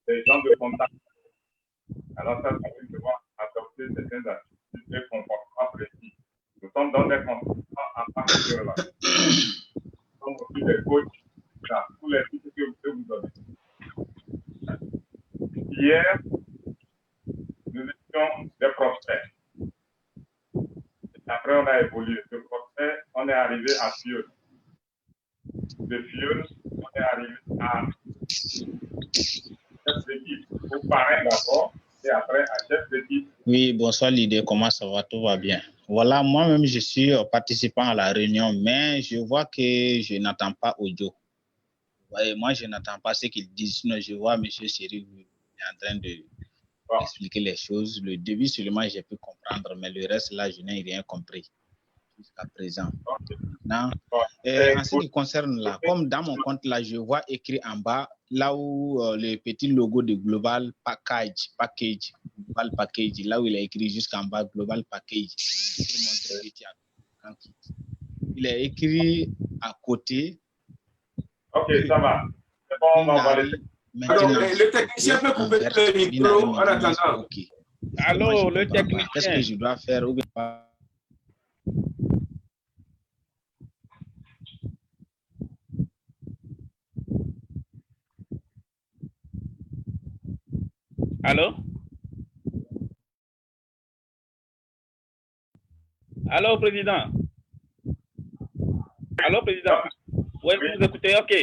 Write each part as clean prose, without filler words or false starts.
des gens de contact. Alors, ça veut devoir adopter certaines attitudes et comportements précis. Nous sommes dans des comportements à partir de là. Nous sommes aussi des coachs dans tous les titres que vous donnez. Hier, nous étions des prospects. Après, on a évolué. De prospect, on est arrivé à Fiole. De Fiole, on est arrivé à chef d'équipe. Au parrain d'abord, et après à chef d'équipe. Oui, bonsoir Lydie, comment ça va? Tout va bien. Voilà, moi-même, je suis participant à la réunion, mais je vois que je n'entends pas audio. Ouais, moi, je n'entends pas ce qu'ils disent. Sinon, je vois M. Seri en train de expliquer les choses. Le début seulement, j'ai pu comprendre, mais le reste, là, je n'ai rien compris jusqu'à présent. Non. En ce qui concerne là, comme dans mon compte là, je vois écrit en bas, là où le petit logo de Global Package, Global Package, là où il est écrit jusqu'en bas, Global Package. Il est écrit à côté. Ok, ça va. C'est bon, on va laisser. Alors, le technicien peut couper le micro en attendant. Okay. Allô, le technicien. Qu'est-ce que je dois faire ou bien... Allô? Allô, président? Allô, président? Oui, vous écoutez? Ok.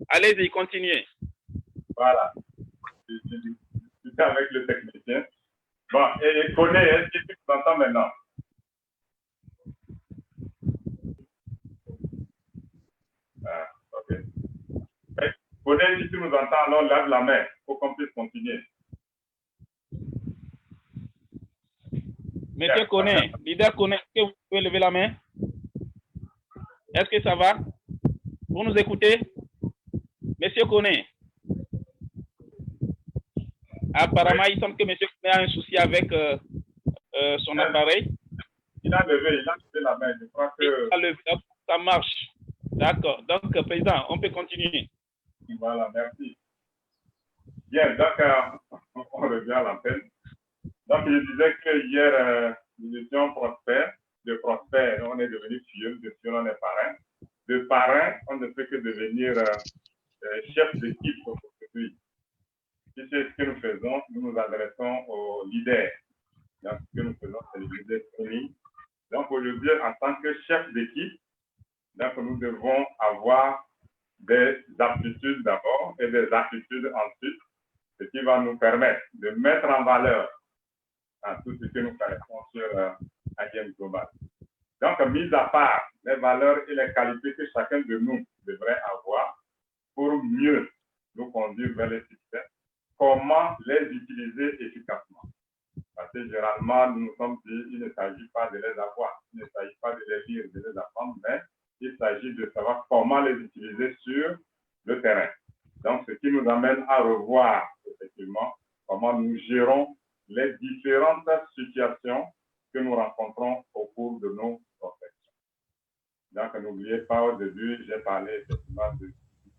Allez-y, continuez. Voilà. Je suis avec le technicien. Bon, et Koné, est-ce que tu m'entends maintenant? Ah, ok. Koné, si tu nous entends, alors lève la main pour qu'on puisse continuer. Monsieur Koné, leader Koné, est-ce que vous pouvez lever la main? Est-ce que ça va? Vous nous écoutez? Monsieur Koné. Apparemment, il semble que monsieur Koné a un souci avec son appareil. Il a levé la main. Je crois que... Il a levé, ça marche. D'accord. Donc, président, on peut continuer. Voilà, merci. Bien, donc, on revient à l'antenne. Donc, je disais que hier, nous étions prospères. De prospères, on est devenu filleul. De filleul, on est parrain. De parrain, on ne peut que devenir chef d'équipe aujourd'hui. Si c'est ce que nous faisons, nous nous adressons aux leaders. Donc, ce que nous faisons, c'est le leader training. Donc, aujourd'hui, en tant que chef d'équipe, donc, nous devons avoir des aptitudes d'abord et des attitudes ensuite, ce qui va nous permettre de mettre en valeur tout ce que nous faisons sur IM Global. Donc, mis à part les valeurs et les qualités que chacun de nous devrait avoir pour mieux nous conduire vers le succès, comment les utiliser efficacement? Parce que généralement, nous nous sommes dit, il ne s'agit pas de les avoir, il ne s'agit pas de les lire, de les apprendre, mais il s'agit de savoir comment les utiliser sur le terrain. Donc, ce qui nous amène à revoir effectivement comment nous gérons les différentes situations que nous rencontrons au cours de nos professions. Donc, n'oubliez pas, au début, j'ai parlé effectivement du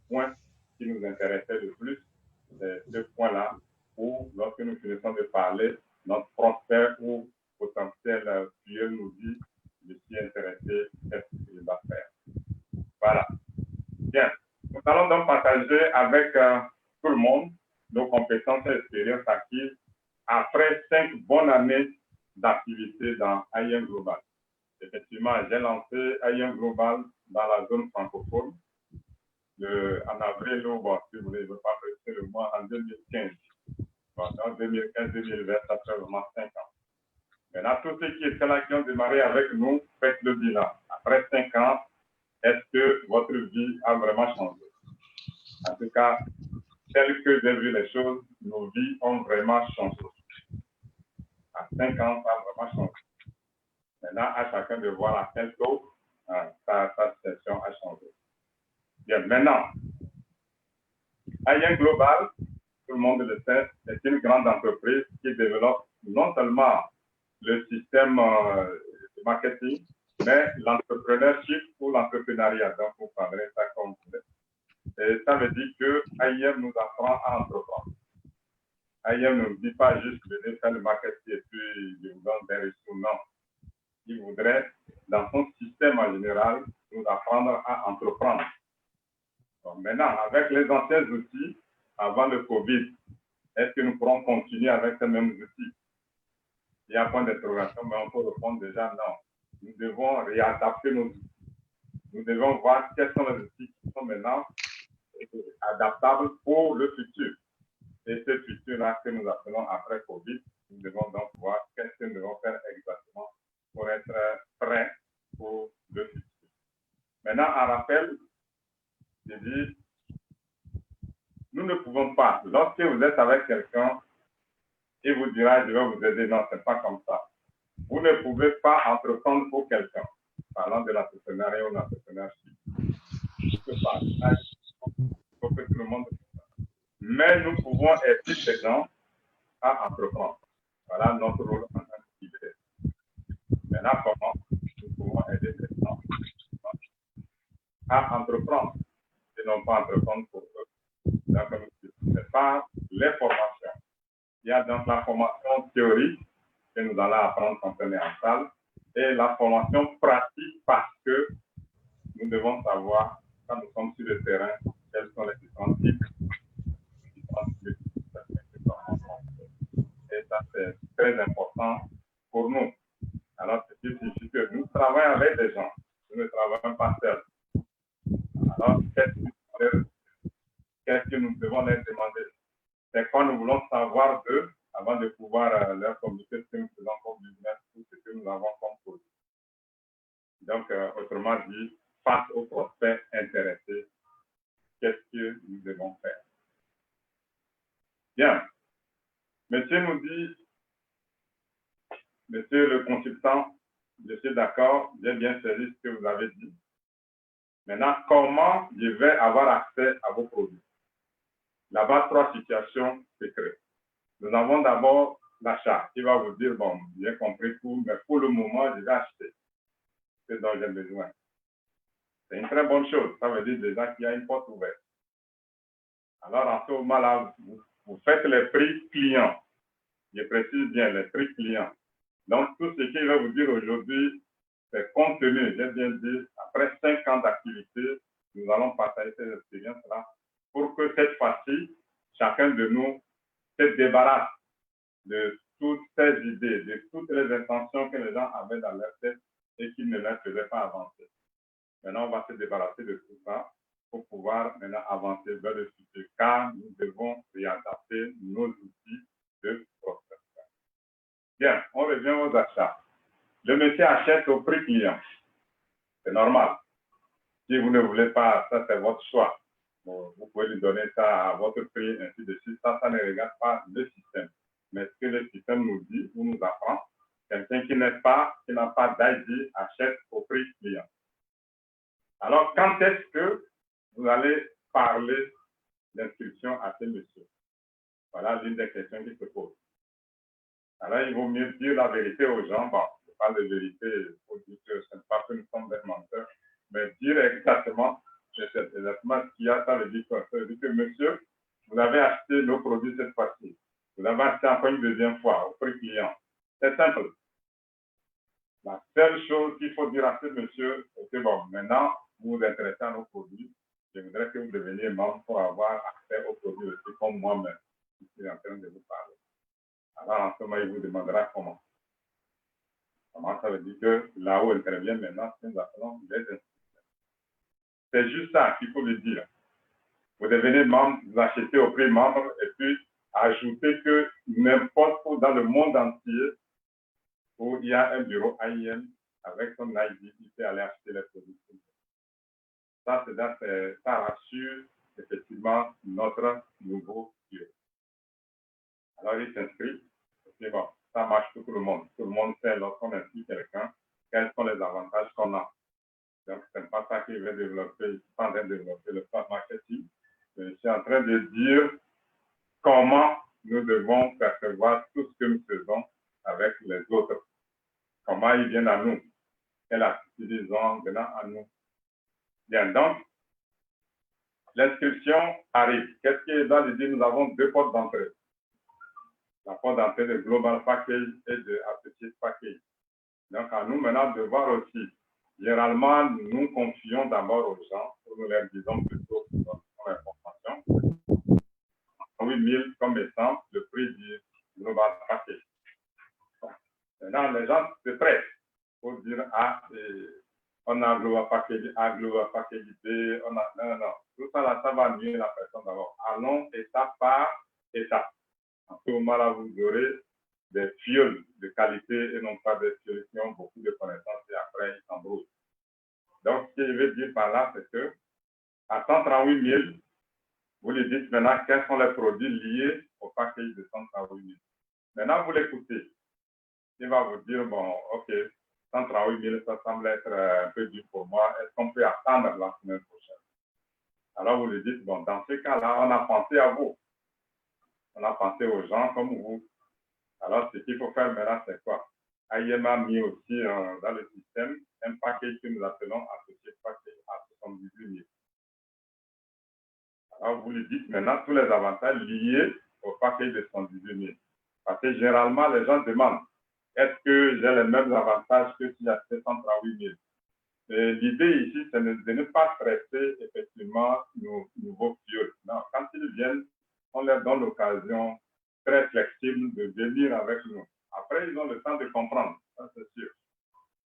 point qui nous intéressait le plus, c'est ce point-là où, lorsque nous finissons de parler, notre prospect ou potentiel client nous dit, je suis intéressé, qu'est-ce qu'il va faire? Voilà. Bien. Nous allons donc partager avec tout le monde nos compétences et expériences acquises après 5 bonnes années d'activité dans IM Global. Effectivement, j'ai lancé IM Global dans la zone francophone en avril ou, bon, si vous voulez, je ne veux pas préciser le mois, en 2015. Bon, en 2015-2020, ça fait vraiment 5 ans. Maintenant, tous ceux qui étaient là, qui ont démarré avec nous, faites le bilan. Après 5 ans, est-ce que votre vie a vraiment changé? En tout cas, tel que j'ai vu les choses, nos vies ont vraiment changé. À 5 ans, ça a vraiment changé. Maintenant, à chacun de voir à quel taux sa situation a changé. Bien, maintenant, IM Global, tout le monde le sait, est une grande entreprise qui développe non seulement le système de marketing, mais l'entrepreneurship ou l'entrepreneuriat. Donc, vous parlerez ça comme vous voulez. Et ça veut dire que IM nous apprend à entreprendre. IM ne dit pas juste venir faire le marketing et puis je vous donne des ressources. Non. Il voudrait, dans son système en général, nous apprendre à entreprendre. Donc, maintenant, avec les anciens outils, avant le Covid, est-ce que nous pourrons continuer avec ces mêmes outils? Il y a un point d'interrogation, mais on peut répondre déjà non. Nous devons réadapter nos outils. Nous devons voir quels sont les outils qui sont maintenant adaptables pour le futur. Et ce futur-là que nous appelons après Covid, nous devons donc voir qu'est-ce que nous devons faire exactement pour être prêts pour le futur. Maintenant, en rappel, je dis, nous ne pouvons pas, lorsque vous êtes avec quelqu'un, il vous dira, je vais vous aider, non, ce n'est pas comme ça. Vous ne pouvez pas entreprendre pour quelqu'un, parlant de l'entrepreneuriat ou l'entrepreneurship. Je ne peux pas. Il faut que tout le monde fasse ça. Mais nous pouvons aider ces gens à entreprendre. Voilà notre rôle en tant que leader. Maintenant, comment nous pouvons aider ces gens à entreprendre et non pas entreprendre pour eux. C'est par les formations. Il y a donc la formation théorique que nous allons apprendre quand on est en salle et la formation pratique parce que nous devons savoir, quand nous sommes sur le terrain, quels sont les différents types et ça, c'est très important pour nous. Alors, ce qui signifie que nous travaillons avec des gens, nous ne travaillons pas seuls. Alors, qu'est-ce que nous devons leur demander? C'est quoi nous voulons savoir d'eux avant de pouvoir leur communiquer ce que nous faisons comme business ou ce que nous avons comme produit. Donc, autrement dit, face aux prospects intéressés, qu'est-ce que nous devons faire? Bien. Monsieur nous dit, monsieur le consultant, je suis d'accord, j'ai bien saisi ce que vous avez dit. Maintenant, comment je vais avoir accès à vos produits? Là-bas, 3 situations se créent. Nous avons d'abord l'achat qui va vous dire, bon, j'ai compris tout, mais pour le moment, je vais acheter ce dont j'ai besoin. C'est une très bonne chose. Ça veut dire déjà qu'il y a une porte ouverte. Alors, en ce moment-là, vous faites les prix clients. Je précise bien les prix clients. Donc, tout ce qu'il va vous dire aujourd'hui, c'est compte tenu, j'ai bien dit, après 5 ans d'activité, nous allons partager ces expériences-là pour que cette fois-ci, chacun de nous se débarrasse de toutes ces idées, de toutes les intentions que les gens avaient dans leur tête et qui ne les faisaient pas avancer. Maintenant, on va se débarrasser de tout ça pour pouvoir maintenant avancer vers le futur, car nous devons réadapter nos outils de prospection. Bien, on revient aux achats. Le monsieur achète au prix client. C'est normal. Si vous ne voulez pas, ça c'est votre choix. Bon, vous pouvez lui donner ça à votre prix, ainsi de suite. Ça ne regarde pas le système. Mais ce que le système nous dit ou nous apprend, quelqu'un qui n'a pas d'ID achète au prix client. Alors, quand est-ce que vous allez parler d'inscription à ce monsieur? Voilà l'une des questions qui se posent. Alors, il vaut mieux dire la vérité aux gens. Bon, je parle de vérité pour dire que ce n'est pas que nous sommes des menteurs, mais dire exactement ce qu'il y a, ça veut dire quoi? Ça veut dire que monsieur, vous avez acheté nos produits cette fois-ci. Vous avez acheté encore une deuxième fois au prix client. C'est simple. La seule chose qu'il faut dire à ce monsieur, c'est que bon, maintenant, vous vous intéressez à nos produits. Je voudrais que vous deveniez membre pour avoir accès aux produits aussi comme moi-même. Je suis en train de vous parler. Alors, en ce moment, il vous demandera comment. Comment ça veut dire que là où intervient maintenant, c'est nous appelons les institutions. C'est juste ça qu'il faut lui dire. Vous devenez membre, vous achetez au prix membre et puis ajoutez que n'importe où dans le monde entier où il y a un bureau AIM avec son ID, il peut aller acheter les produits. Ça rassure effectivement notre nouveau bureau. Alors, il s'inscrit. Et bon, ça marche pour tout le monde. Tout le monde sait lorsqu'on inscrit quelqu'un, quels sont les avantages qu'on a. Donc, ce n'est pas ça qu'il veut développer. Je ne suis pas en train de développer le stock marketing. Je suis en train de dire comment nous devons percevoir tout ce que nous faisons avec les autres. Comment ils viennent à nous. Quelle attitude ils ont venant à nous. Bien, donc, l'inscription arrive. Qu'est-ce qu'il doit lui dire? Nous avons 2 portes d'entrée. la porte d'entrée de Global Package et de Associate Package. Donc, à nous maintenant de voir aussi. Généralement, nous confions d'abord aux gens, pour nous leur disons plutôt pour l'information. 8 000 comme exemple, le prix du Global Package. Maintenant, les gens se prêtent pour dire, ah, on a Global Package A, Global Package B, on a... Non. Tout ça, là, ça va nuire la personne d'abord. Allons étape par étape. En ce moment-là, vous aurez des fioles de qualité et non pas des fioles qui ont beaucoup de connaissances et après, ils s'embrouillent. Donc, ce que je veux dire par là, c'est que à 138 000, vous lui dites maintenant quels sont les produits liés au package de 138 000. Maintenant, vous l'écoutez. Il va vous dire, bon, OK, 138 000, ça semble être un peu dur pour moi. Est-ce qu'on peut attendre la semaine prochaine? Alors, vous lui dites, bon, dans ce cas-là, on a pensé à vous. On a pensé aux gens comme vous. Alors, ce qu'il faut faire maintenant, c'est quoi? IM a mis aussi dans le système un package que nous appelons associé package à 78 000. Alors, vous lui dites maintenant tous les avantages liés au package de 78 000. Parce que généralement, les gens demandent, est-ce que j'ai les mêmes avantages que s'il y a 138 000? L'idée ici, c'est de ne pas stresser effectivement nos nouveaux fioles. Non, quand ils viennent, on leur donne l'occasion très flexible de venir avec nous. Après, ils ont le temps de comprendre, ça c'est sûr.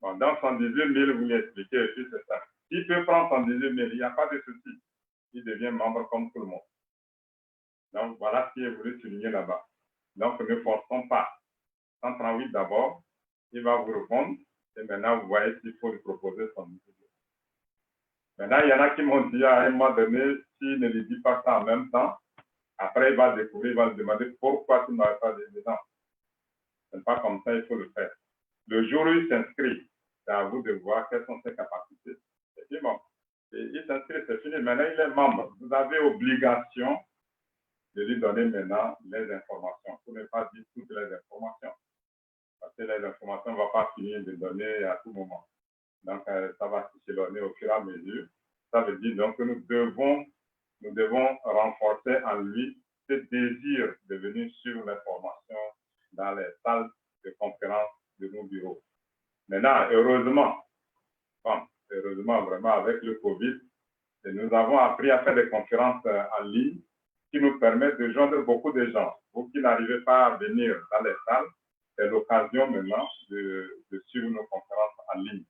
Bon, dans 118 000, vous lui expliquez aussi, c'est ça. S'il peut prendre 118 000, il n'y a pas de souci. Il devient membre comme tout le monde. Donc, voilà ce qui est voulu souligner là-bas. Donc, ne forçons pas. 138 d'abord, il va vous répondre. Et maintenant, vous voyez s'il faut lui proposer 118 000. Maintenant, il y en a qui m'ont dit à un moment donné, s'il ne lui dit pas ça en même temps, après, il va découvrir, il va se demander pourquoi tu ne m'avais pas dit non. Ce n'est pas comme ça, il faut le faire. Le jour où il s'inscrit, c'est à vous de voir quelles sont ses capacités. Et puis bon, il s'inscrit, c'est fini. Maintenant, il est membre. Vous avez obligation de lui donner maintenant les informations. Pour ne pas dire toutes les informations. Parce que les informations ne vont pas finir de donner à tout moment. Donc, ça va s'échelonner au fur et à mesure. Ça veut dire donc que nous devons renforcer en lui ce désir de venir suivre les formations dans les salles de conférence de nos bureaux. Maintenant, heureusement, vraiment avec le Covid, nous avons appris à faire des conférences en ligne qui nous permettent de joindre beaucoup de gens. Vous qui n'arrivez pas à venir dans les salles, c'est l'occasion maintenant de suivre nos conférences en ligne.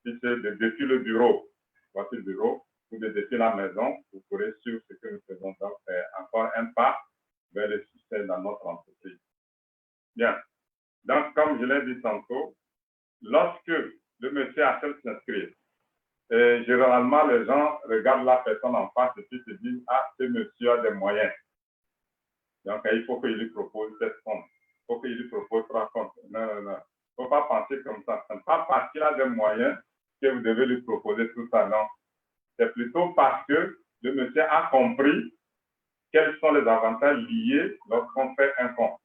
Si c'est depuis le bureau, voici le bureau, ou depuis la maison, vous pourrez suivre ce que nous faisons. Donc, c'est encore un pas vers le succès dans notre entreprise. Bien. Donc, comme je l'ai dit tantôt, lorsque le monsieur accepte de s'inscrire, généralement, les gens regardent la personne en face et puis se disent, ah, ce monsieur a des moyens. Donc, il faut qu'il lui propose 7 comptes. Il faut qu'il lui propose 3 comptes. Non. Il ne faut pas penser comme ça. Ce n'est pas parce qu'il a des moyens que vous devez lui proposer tout ça, non. C'est plutôt parce que le monsieur a compris quels sont les avantages liés lorsqu'on fait un compte,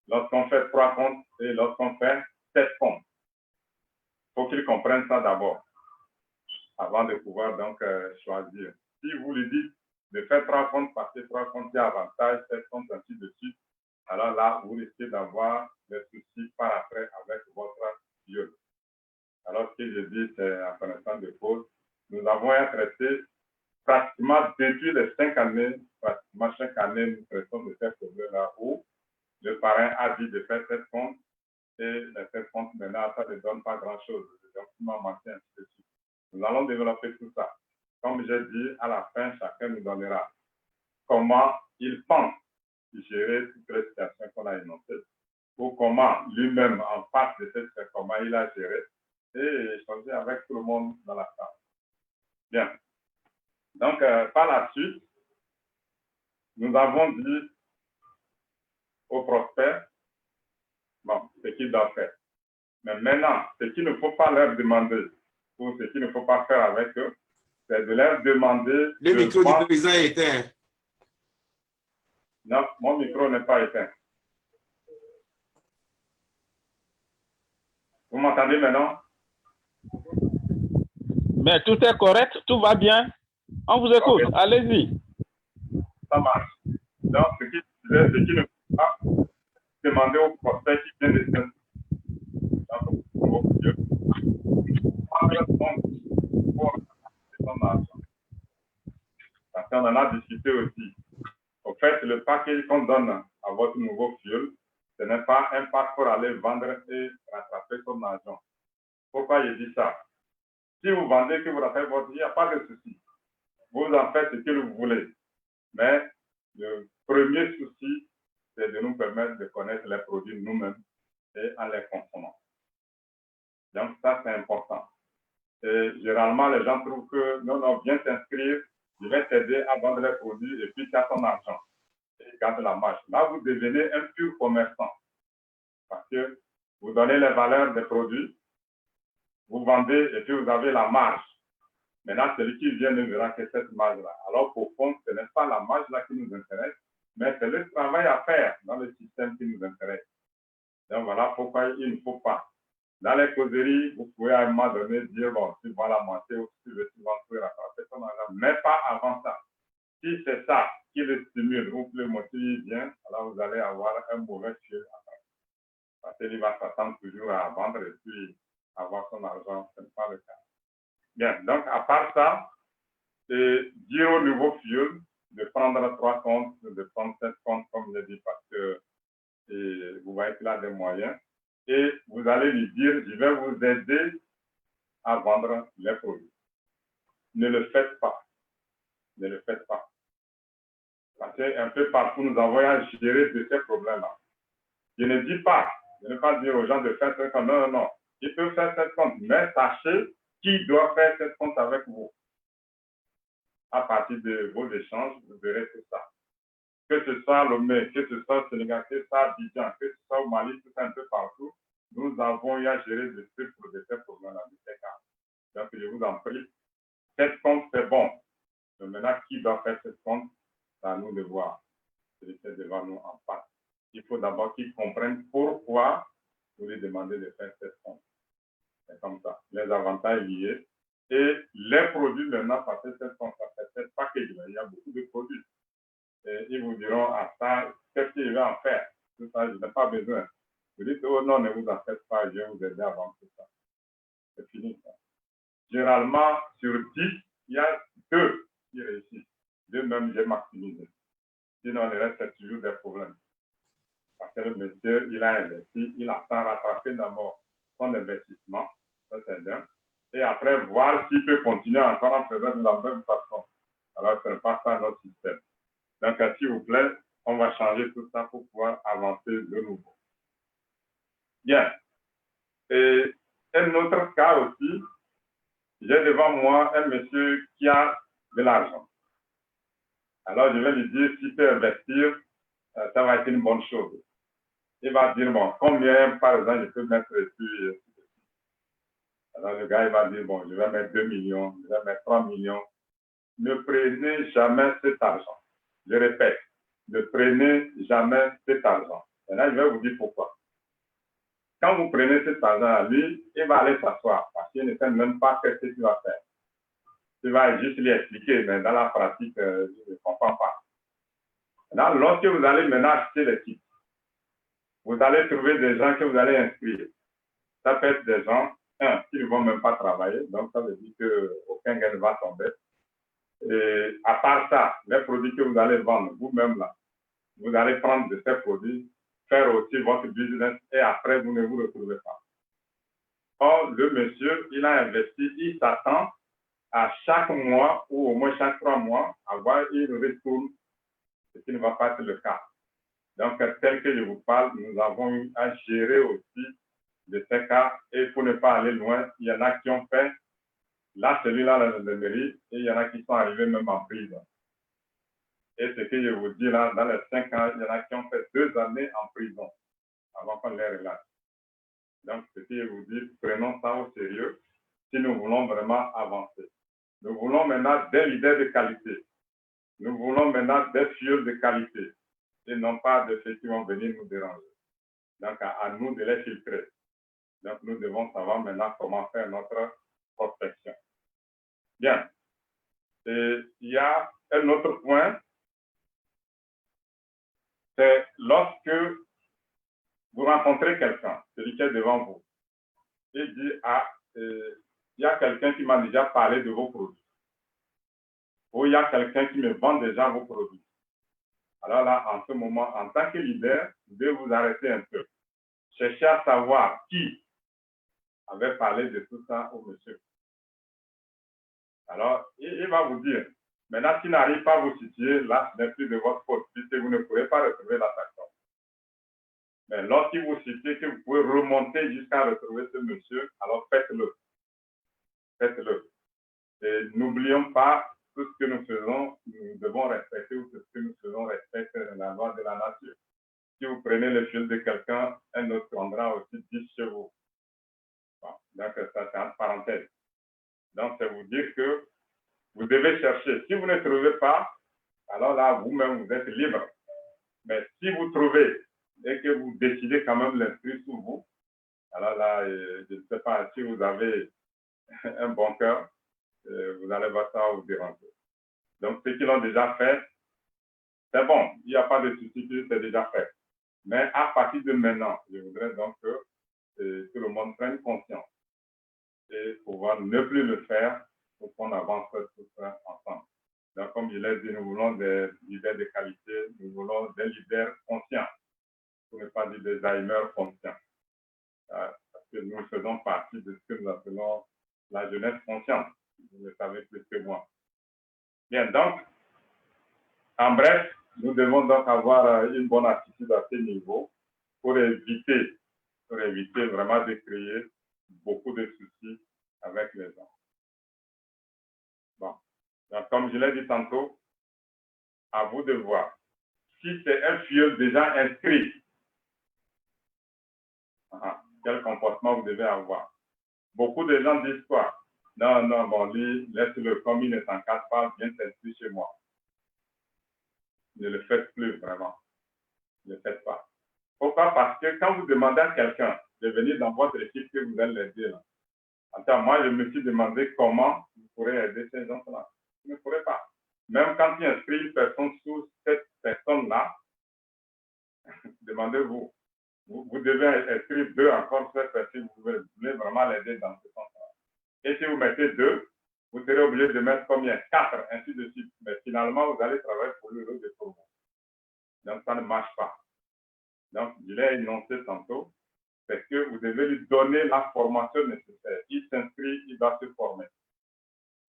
lorsqu'on fait 3 comptes et lorsqu'on fait 7 comptes. Il faut qu'il comprenne ça d'abord, avant de pouvoir donc choisir. Si vous lui dites de faire 3 comptes, parce que 3 comptes, il y a avantage, 7 comptes, ainsi de suite, alors là, vous risquez d'avoir des soucis par après avec votre vieux. Alors, ce que je dis, c'est en connaissance de cause. Nous avons traité pratiquement depuis les 5 années, pratiquement chaque année, nous traitons de ces problèmes-là où le parrain a dit de faire 7 comptes et les 7 comptes, maintenant, ça ne donne pas grand-chose. Donc, il m'a manqué un petit peu. Nous allons développer tout ça. Comme j'ai dit, à la fin, chacun nous donnera comment il pense gérer toutes les situations qu'on a énoncées ou comment lui-même, en face de cette situation, comment il a géré et échanger avec tout le monde dans la salle. Bien. Donc, par la suite, nous avons dit aux prospects, bon, ce qu'ils doivent faire. Mais maintenant, ce qu'il ne faut pas leur demander, ou ce qu'il ne faut pas faire avec eux, c'est de leur demander... Le micro du président est éteint. Non, mon micro n'est pas éteint. Vous m'entendez maintenant? Mais tout est correct, tout va bien. On vous écoute, okay. Allez-y. Ça marche. Donc, ce qui ne faut pas, demandez au prospect qui vient de s'inscrire dans vos fioles, prendre son pour son argent. Parce qu'on en a discuté aussi. Au fait, le package qu'on donne à votre nouveau fioul, ce n'est pas un pack pour aller vendre et rattraper son argent. Pourquoi je dis ça? Si vous vendez, que vous rattrapez votre argent, il n'y a pas de souci. Vous en faites ce que vous voulez. Mais le premier souci, c'est de nous permettre de connaître les produits nous-mêmes et en les consommant. Donc ça, c'est important. Et généralement, les gens trouvent que non, viens t'inscrire, je vais t'aider à vendre les produits et puis tu as ton argent. Et garde la marge. Là, vous devenez un pur commerçant. Parce que vous donnez les valeurs des produits, vous vendez et puis vous avez la marge. Maintenant, celui qui vient ne verra que cette marge-là. Alors qu'au fond, ce n'est pas la marge-là qui nous intéresse, mais c'est le travail à faire dans le système qui nous intéresse. Donc voilà pourquoi il ne faut pas. Dans les causeries, vous pouvez à un moment donné dire, bon, tu vends la moitié ou tu veux rattraper ton argent, mais pas avant ça. Si c'est ça qui le stimule ou le motive bien, alors vous allez avoir un mauvais fiel après. Parce qu'il va s'attendre toujours à vendre et puis avoir son argent, ce n'est pas le cas. Bien, donc à part ça, dire au nouveau fiel de prendre 3 comptes, de prendre 7 comptes, comme je l'ai dit, parce que vous voyez qu'il a des moyens. Et vous allez lui dire, je vais vous aider à vendre les produits. Ne le faites pas. Ne le faites pas. Parce qu'un peu partout, nous avons à gérer de ces problèmes-là. Je ne dis pas, je ne vais pas dire aux gens de faire 7 comptes. Non, non, non. Ils peuvent faire 7 comptes, mais sachez qui doit faire 7 comptes avec vous. À partir de vos échanges, vous verrez tout ça. Que ce soit Lomé, que ce soit au Sénégal, que ce soit Abidjan, que ce soit au Mali, tout ça un peu partout, nous avons eu à gérer de ces problèmes-là, de ces cas. Donc, je vous en prie, 7 comptes, c'est bon. Mais maintenant, qui doit faire 7 comptes, c'est à nous de voir. C'est devant nous en face. Il faut d'abord qu'ils comprennent pourquoi vous lui demandez de faire 7 comptes. C'est comme ça. Les avantages liés. Et les produits maintenant, parce que 7 comptes, ça fait 7 paquets. Il y a beaucoup de produits. Et ils vous diront, ah ça, qu'est-ce qu'il va en faire? Tout ça, je n'ai pas besoin. Vous dites, oh non, ne vous en faites pas, je vais vous aider à vendre tout ça. C'est fini, ça. Généralement, sur 10, il y a 2 qui réussissent. 2 même, j'ai maximisé. Sinon, le reste, c'est toujours des problèmes. Parce que le monsieur, il a investi, il attend rattraper d'abord son investissement, ça c'est bien. Et après, voir s'il peut continuer encore en faisant de la même façon. Alors, ce n'est pas ça notre système. Donc, s'il vous plaît, on va changer tout ça pour pouvoir avancer de nouveau. Bien. Et un autre cas aussi, j'ai devant moi un monsieur qui a de l'argent. Alors, je vais lui dire, s'il peut investir, ça va être une bonne chose. Il va dire, bon, combien, par exemple, je peux mettre dessus. Alors, le gars, il va dire, bon, je vais mettre 2 millions, je vais mettre 3 millions. Ne prenez jamais cet argent. Je répète, ne prenez jamais cet argent. Maintenant, je vais vous dire pourquoi. Quand vous prenez cet argent à lui, il va aller s'asseoir parce qu'il ne sait même pas ce qu'il va faire. Il va juste lui expliquer, mais dans la pratique, je ne comprends pas. Maintenant, lorsque vous allez maintenant acheter les titres, vous allez trouver des gens que vous allez inscrire. Ça peut être des gens, qui ne vont même pas travailler, donc ça veut dire qu'aucun gain ne va tomber. Et à part ça, les produits que vous allez vendre vous-même là, vous allez prendre de ces produits, faire aussi votre business et après vous ne vous retrouvez pas. Or, le monsieur, il a investi, il s'attend à chaque mois ou au moins chaque 3 mois avoir une retourne, ce qui ne va pas être le cas. Donc, tel que je vous parle, nous avons eu à gérer aussi de ces cas et pour ne pas aller loin, il y en a qui ont fait là, celui-là, la gendarmerie, et il y en a qui sont arrivés même en prison. Et ce que je vous dis là, dans les 5 ans, il y en a qui ont fait 2 années en prison avant qu'on les relâche. Donc, ce que je vous dis, prenons ça au sérieux si nous voulons vraiment avancer. Nous voulons maintenant des leaders de qualité. Nous voulons maintenant des fioles de qualité et non pas de ceux qui vont venir nous déranger. Donc, à nous de les filtrer. Donc, nous devons savoir maintenant comment faire notre prospection. Bien. Et il y a un autre point, c'est lorsque vous rencontrez quelqu'un, celui qui est devant vous, et dit, ah, il y a quelqu'un qui m'a déjà parlé de vos produits. Ou il y a quelqu'un qui me vend déjà vos produits. Alors là, en ce moment, en tant que leader, vous devez vous arrêter un peu. Cherchez à savoir qui avait parlé de tout ça au monsieur. Alors, il va vous dire, maintenant, s'il n'arrive pas à vous situer, là, ce n'est plus de votre faute, puisque vous ne pourrez pas retrouver la personne. Mais lorsqu'il vous situe, que vous pouvez remonter jusqu'à retrouver ce monsieur, alors faites-le. Faites-le. Et n'oublions pas, tout ce que nous faisons, nous devons respecter, ou tout ce que nous faisons respecte la loi de la nature. Si vous prenez le fil de quelqu'un, un autre prendra aussi 10 chevaux. Bon, donc, ça, c'est entre parenthèses. Donc, c'est vous dire que vous devez chercher. Si vous ne trouvez pas, alors là, vous-même, vous êtes libre. Mais si vous trouvez et que vous décidez quand même l'inscrire sous vous, alors là, je ne sais pas, si vous avez un bon cœur, vous allez voir ça vous déranger. Donc, ceux qui l'ont déjà fait, c'est bon, il n'y a pas de souci, c'est déjà fait. Mais à partir de maintenant, je voudrais donc que tout le monde prenne conscience et pouvoir ne plus le faire pour qu'on avance tout ça ensemble. Donc, comme je l'ai dit, nous voulons des leaders de qualité, nous voulons des leaders conscients, pour ne pas dire des Alzheimer conscients. Parce que nous faisons partie de ce que nous appelons la jeunesse consciente. Vous le savez plus que moi. Bien, donc, en bref, nous devons donc avoir une bonne attitude à ce niveau pour éviter vraiment de créer beaucoup de soucis avec les gens. Bon. Donc, comme je l'ai dit tantôt, à vous de voir. Si c'est un filleul déjà inscrit, quel comportement vous devez avoir. Beaucoup de gens disent quoi? Non, non, bon, lui, laisse-le, comme il ne s'encadre pas, viens s'inscrire chez moi. Ne le faites plus, vraiment. Ne le faites pas. Pourquoi? Parce que quand vous demandez à quelqu'un de venir dans votre équipe, que vous allez l'aider là. Attends, moi, je me suis demandé comment vous pourrez aider ces gens-là. Vous ne pourrez pas. Même quand il inscrit une personne sous cette personne-là, demandez-vous. Vous devez inscrire 2 encore sur cette personne. Vous voulez vraiment l'aider dans ce sens-là. Et si vous mettez 2, vous serez obligé de mettre combien? 4, ainsi de suite. Mais finalement, vous allez travailler pour le lot de tout. Donc, ça ne marche pas. Donc, je l'ai énoncé tantôt. C'est que vous devez lui donner la formation nécessaire. Il s'inscrit, il doit se former.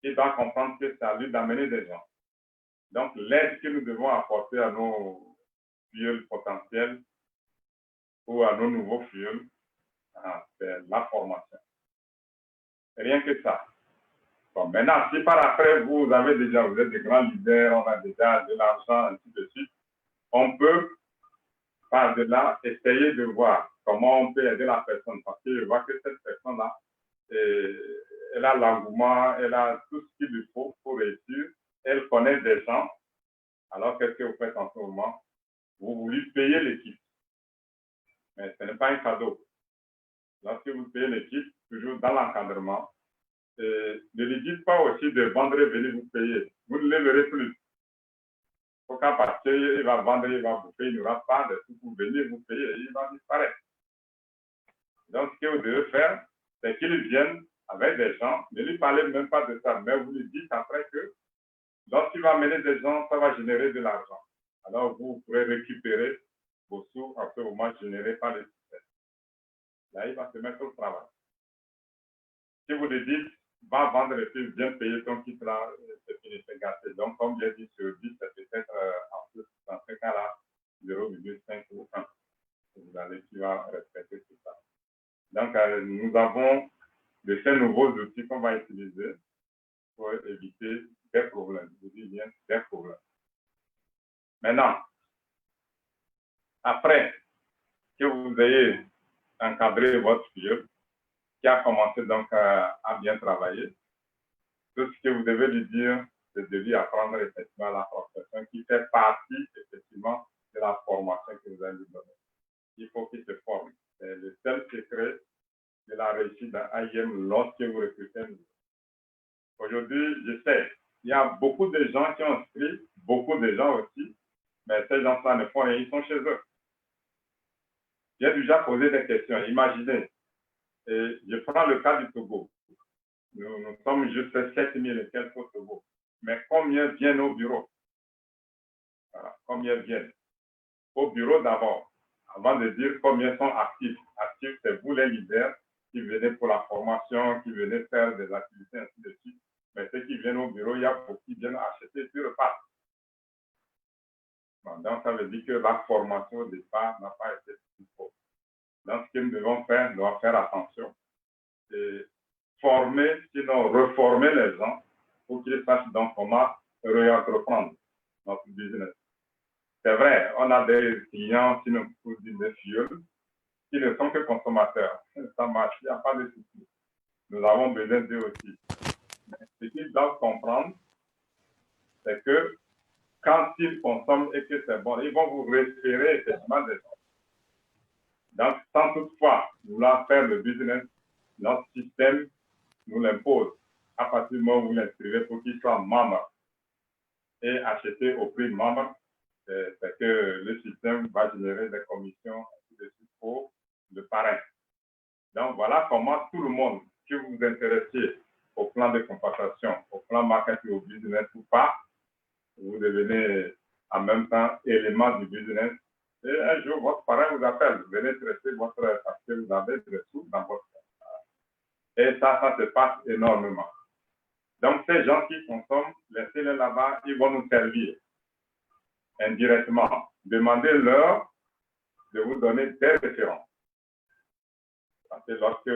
Il doit comprendre que c'est à lui d'amener des gens. Donc, l'aide que nous devons apporter à nos filleuls potentiels ou à nos nouveaux filleuls, c'est la formation. Rien que ça. Bon, maintenant, si par après, vous êtes des grands leaders, on a déjà de l'argent, ainsi de suite, on peut, par de là, essayer de voir comment on peut aider la personne. Parce que je vois que cette personne-là, elle a l'engouement, elle a tout ce qu'il lui faut pour réussir. Elle connaît des gens. Alors, qu'est-ce que vous faites en ce moment? Vous lui payez l'équipe. Mais ce n'est pas un cadeau. Lorsque vous payez l'équipe, toujours dans l'encadrement, ne lui dites pas aussi de vendre et venir vous payer. Vous ne le verrez plus. Pourquoi? Parce qu'il va vendre, il va vous payer, il n'aura pas de tout pour venir vous payer, il va disparaître. Donc, ce que vous devez faire, c'est qu'il vienne avec des gens, ne lui parlez même pas de ça, mais vous lui dites après que lorsqu'il va amener des gens, ça va générer de l'argent. Alors, vous pourrez récupérer vos sous à ce moment générés par le système. Là, il va se mettre au travail. Si vous lui dites, va vendre et puis viens payer ton kit là, c'est fini, c'est gâté. Donc, comme j'ai dit sur 10, c'est peut-être en plus, dans ce cas-là, 0,5 ou 1. Vous allez, qui va respecter tout ça. Donc, nous avons de ces nouveaux outils qu'on va utiliser pour éviter des problèmes. Je dis bien des problèmes. Maintenant, après que vous ayez encadré votre filleul, qui a commencé donc à bien travailler, tout ce que vous devez lui dire, c'est de lui apprendre effectivement la profession qui fait partie effectivement de la formation que vous allez lui donner. Il faut qu'il se forme. C'est le seul secret de la réussite dans AIM lorsque vous recrutez un nouveau. Aujourd'hui, je sais, il y a beaucoup de gens qui ont inscrit, beaucoup de gens aussi, mais ces gens-là ne font rien, ils sont chez eux. J'ai déjà posé des questions. Imaginez, et je prends le cas du Togo. Nous sommes juste 7000 et quelques au Togo. Mais combien viennent au bureau? Voilà, combien viennent? Au bureau d'abord, avant de dire combien sont actifs. Actifs, c'est vous les leaders qui venez pour la formation, qui venez faire des activités, ainsi de suite. Mais ceux qui viennent au bureau, il y a beaucoup qui viennent acheter sur repas. Donc, ça veut dire que la formation au départ n'a pas été tout fort. Donc, ce que nous devons faire attention. Et former, sinon reformer les gens pour qu'ils sachent donc comment réentreprendre notre business. C'est vrai, on a des clients qui nous produisent des fioles qui ne sont que consommateurs. Ça marche, il n'y a pas de souci. Nous avons besoin d'eux aussi. Mais ce qu'ils doivent comprendre, c'est que quand ils consomment et que c'est bon, ils vont vous référer effectivement des gens. Donc, sans toutefois vouloir faire le business, notre système nous l'impose. À partir du moment où vous l'inscrivez pour qu'il soit membre et acheter au prix membre, c'est que le système va générer des commissions pour le parrain. Donc, voilà comment tout le monde, que vous vous intéressiez au plan de compensation, au plan marketing, au business ou pas, vous devenez en même temps élément du business. Et un jour, votre parrain vous appelle, venez traiter votre parce que vous avez des sous dans votre. Et ça se passe énormément. Donc, ces gens qui consomment, laissez-les là-bas, ils vont nous servir indirectement. Demandez-leur de vous donner des références. Parce que lorsque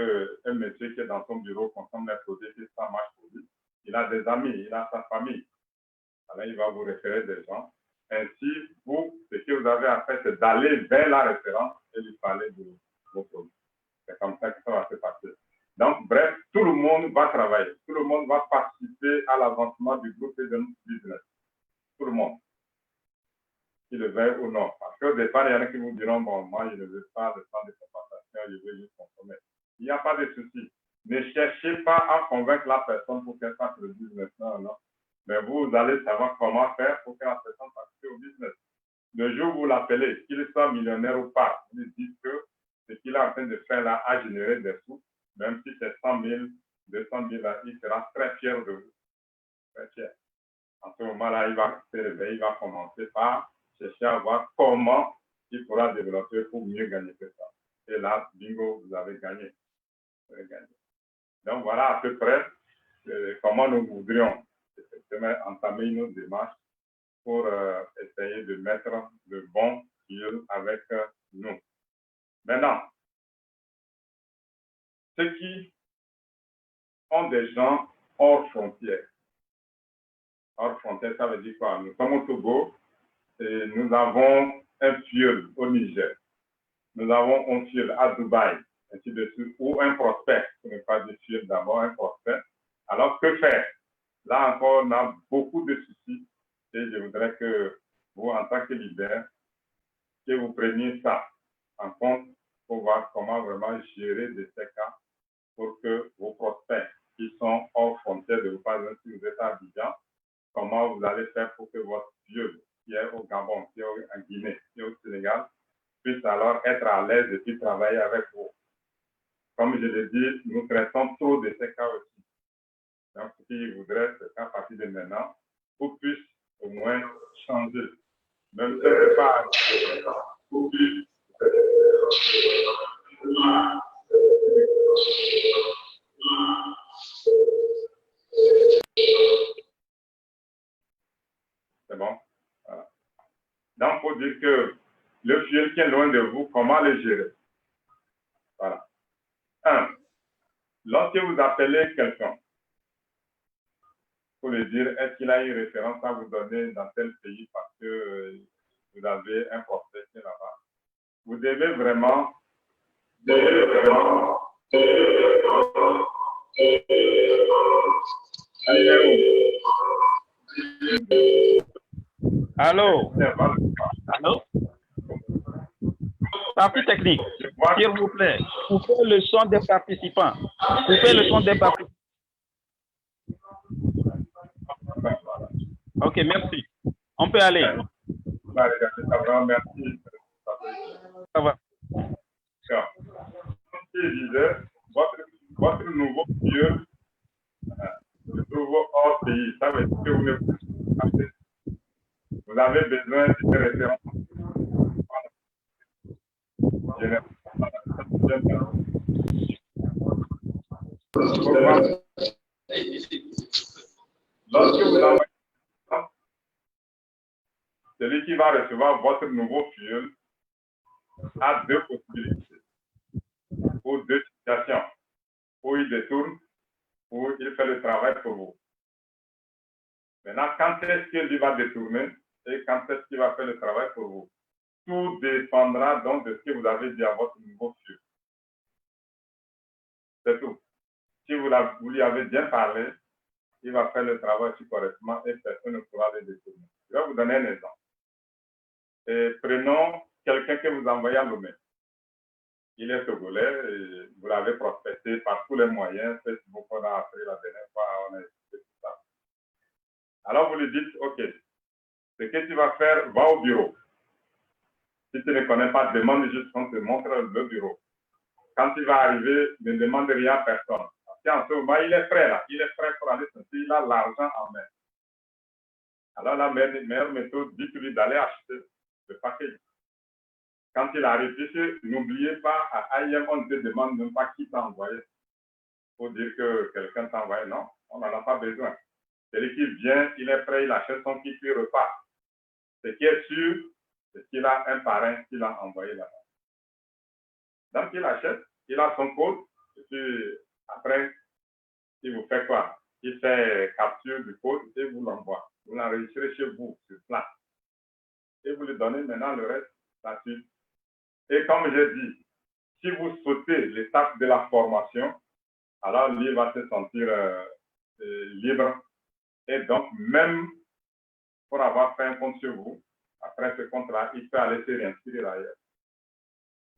un monsieur qui est dans son bureau consomme les produits, que ça marche pour lui, il a des amis, il a sa famille. Alors, il va vous référer des gens. Ainsi, vous, ce que vous avez à faire, c'est d'aller vers la référence et lui parler de vos produits. C'est comme ça que ça va se passer. Donc, bref, tout le monde va travailler. Tout le monde va participer à l'avancement du groupe et de notre business. Tout le monde. Qu'il le veuille ou non. Parce qu'au départ, il y en a qui vous diront, bon, moi, je ne veux pas de temps de compensation, je veux juste consommer. Il n'y a pas de souci. Ne cherchez pas à convaincre la personne pour qu'elle fasse le business. Non, non. Mais vous allez savoir comment faire pour que la personne participe au business. Le jour où vous l'appelez, qu'il soit millionnaire ou pas, vous lui dites que ce qu'il est en train de faire là a généré des sous, même si c'est 100 000, 200 000, il sera très fier de vous. Très fier. En ce moment-là, il va se réveiller, il va commencer par chercher à voir comment il pourra développer pour mieux gagner que ça. Et là, bingo, vous avez gagné. Vous avez gagné. Donc voilà à peu près comment nous voudrions entamer nos démarches pour essayer de mettre le bon fil avec nous. Maintenant, ceux qui ont des gens hors frontières. Hors frontières, ça veut dire quoi? Nous sommes au Togo et nous avons un fiole au Niger. Nous avons un fiole à Dubaï, ainsi de suite, ou un prospect, ce n'est pas du fiole d'abord, un prospect. Alors, que faire? Là encore, on a beaucoup de soucis et je voudrais que vous, en tant que leader, que vous preniez ça en compte pour voir comment vraiment gérer de ces cas pour que vos prospects qui sont hors frontière de vous, par exemple, si vous êtes à Abidjan, comment vous allez faire pour que votre vieux qui est au Gabon, qui est en Guinée, qui est au Sénégal, puisse alors être à l'aise et puis travailler avec vous. Comme je l'ai dit, nous traitons trop de ces cas aussi. Donc, ce qu'il voudrait, c'est qu'à partir de maintenant, vous puissiez au moins changer. Même si ce n'est pas vous puissiez. C'est bon? Voilà. Donc, il faut dire que le fiel qui est loin de vous, comment le gérer? Voilà. 1. Lorsque vous appelez quelqu'un, il faut lui dire, est-ce qu'il a une référence à vous donner dans tel pays parce que vous avez un prospect qui est là-bas? Vous devez vraiment Allô? Allô? Partie technique, s'il vous plaît, coupez le son des participants. Coupez le son des participants. Ok, merci. On peut aller. Merci. Ça va. disais, votre nouveau filleul se trouve hors pays. Ça veut dire que vous avez besoin de ces références. Lorsque vous envoyez celui qui va recevoir votre nouveau filleul a deux possibilités ou deux situations où il détourne ou il fait le travail pour vous. Maintenant, quand est-ce qu'il va détourner et quand est-ce qu'il va faire le travail pour vous? Tout dépendra donc de ce que vous avez dit à votre nouveau filleul. C'est tout. Si vous lui avez bien parlé, il va faire le travail correctement et personne ne pourra le détourner. Je vais vous donner un exemple. Et prenons quelqu'un que vous envoyez à Lomé. Il est togolais et vous l'avez prospecté par tous les moyens. Facebook, on a appris la dernière fois, on a expliqué tout ça. Alors vous lui dites, OK, ce que tu vas faire, va au bureau. Si tu ne connais pas, demande juste qu'on te montre le bureau. Quand il va arriver, ne demande rien à personne. Parce qu'en ce moment, il est prêt là. Il est prêt pour aller sortir. Il a l'argent en main. Alors la meilleure méthode, dites-lui d'aller acheter le paquet. Quand il arrive ici, n'oubliez pas, à IM, on ne te demande même pas qui t'a envoyé. Pour dire que quelqu'un t'a envoyé. Non, on n'en a pas besoin. Celui qui vient, il est prêt, il achète son kit, il repart. Ce qui est sûr, c'est qu'il a un parrain qui l'a envoyé là-bas. Donc, il achète, il a son code, et puis après, il vous fait quoi? Il fait capture du code et vous l'envoie. Vous l'enregistrez chez vous, sur place. Et vous lui donnez maintenant le reste, la suite. Et comme j'ai dit, si vous sautez l'étape de la formation, alors lui va se sentir libre. Et donc, même pour avoir fait un compte sur vous, après ce compte-là, il peut aller se réinscrire ailleurs.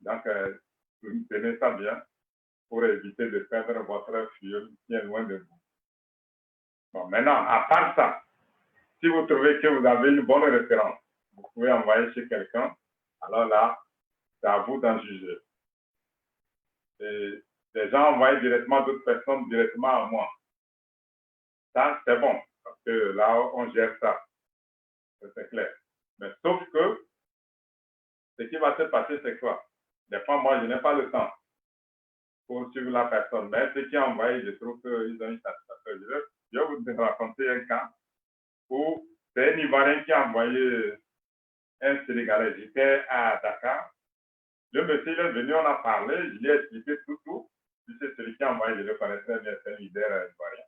Donc, tenez ça bien pour éviter de perdre votre filleul qui est loin de vous. Bon, maintenant, à part ça, si vous trouvez que vous avez une bonne référence, vous pouvez envoyer chez quelqu'un, alors là, c'est à vous d'en juger. Et les gens envoient directement d'autres personnes directement à moi. Ça, c'est bon, parce que là, on gère ça. C'est clair. Mais sauf que, ce qui va se passer, c'est quoi? Des fois, moi, je n'ai pas le temps pour suivre la personne. Mais ceux qui ont envoyé, je trouve qu'ils ont une satisfaction. Je vais vous raconter un cas où c'est un Ivoirien qui a envoyé un Sénégalais. J'étais à Dakar. Le monsieur est venu, on a parlé, je lui ai expliqué tout. Puis c'est celui qui a envoyé, je le connaissais bien, c'est un leader ivoirien.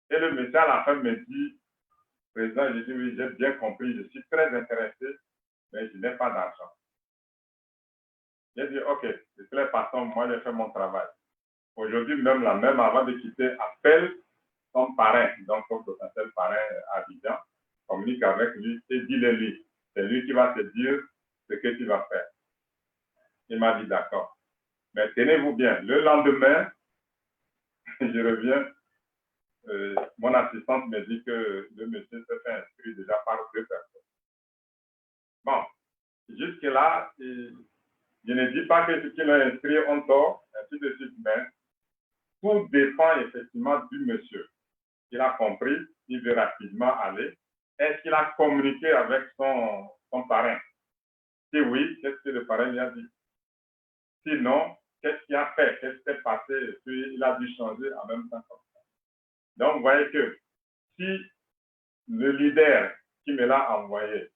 Et le monsieur à la fin me dit, président, j'ai dit oui, j'ai bien compris, je suis très intéressé, mais je n'ai pas d'argent. J'ai dit, OK, de toutes les façons, moi, j'ai fait mon travail. Aujourd'hui, même avant de quitter, appelle son parrain, donc son potentiel parrain à Abidjan, communique avec lui et dis-le-lui. C'est lui qui va te dire ce que tu vas faire. Il m'a dit d'accord. Mais tenez-vous bien, le lendemain, je reviens, mon assistante me dit que le monsieur s'est fait inscrire déjà par 2 personnes. Bon, jusque-là, je ne dis pas que ceux qui l'ont inscrit ont tort, ainsi de suite, mais tout dépend effectivement du monsieur. Il a compris, il veut rapidement aller. Est-ce qu'il a communiqué avec son parrain? Si oui, qu'est-ce que le parrain lui a dit? Sinon, qu'est-ce qu'il a fait? Qu'est-ce qui s'est passé? Puis il a dû changer en même temps. Donc, vous voyez que si le leader qui me l'a envoyé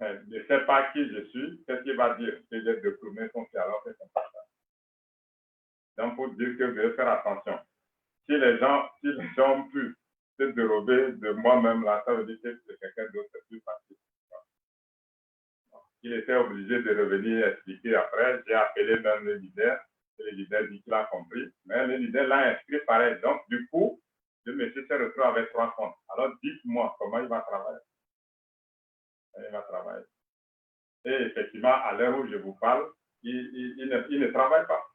ne sait pas qui je suis, qu'est-ce qu'il va dire? Que j'ai détourné son alors que c'est pas ça. Donc, il faut dire que je vais faire attention. Si les gens ont pu se dérober de moi-même, là, ça veut dire que c'est quelqu'un d'autre, c'est plus facile. Il était obligé de revenir expliquer après. J'ai appelé même le leader. Et le leader dit qu'il a compris. Mais le leader l'a inscrit pareil. Donc, du coup, le monsieur se retrouve avec 3 comptes. Alors, dites-moi comment il va travailler. Il va travailler. Et effectivement, à l'heure où je vous parle, il ne travaille pas.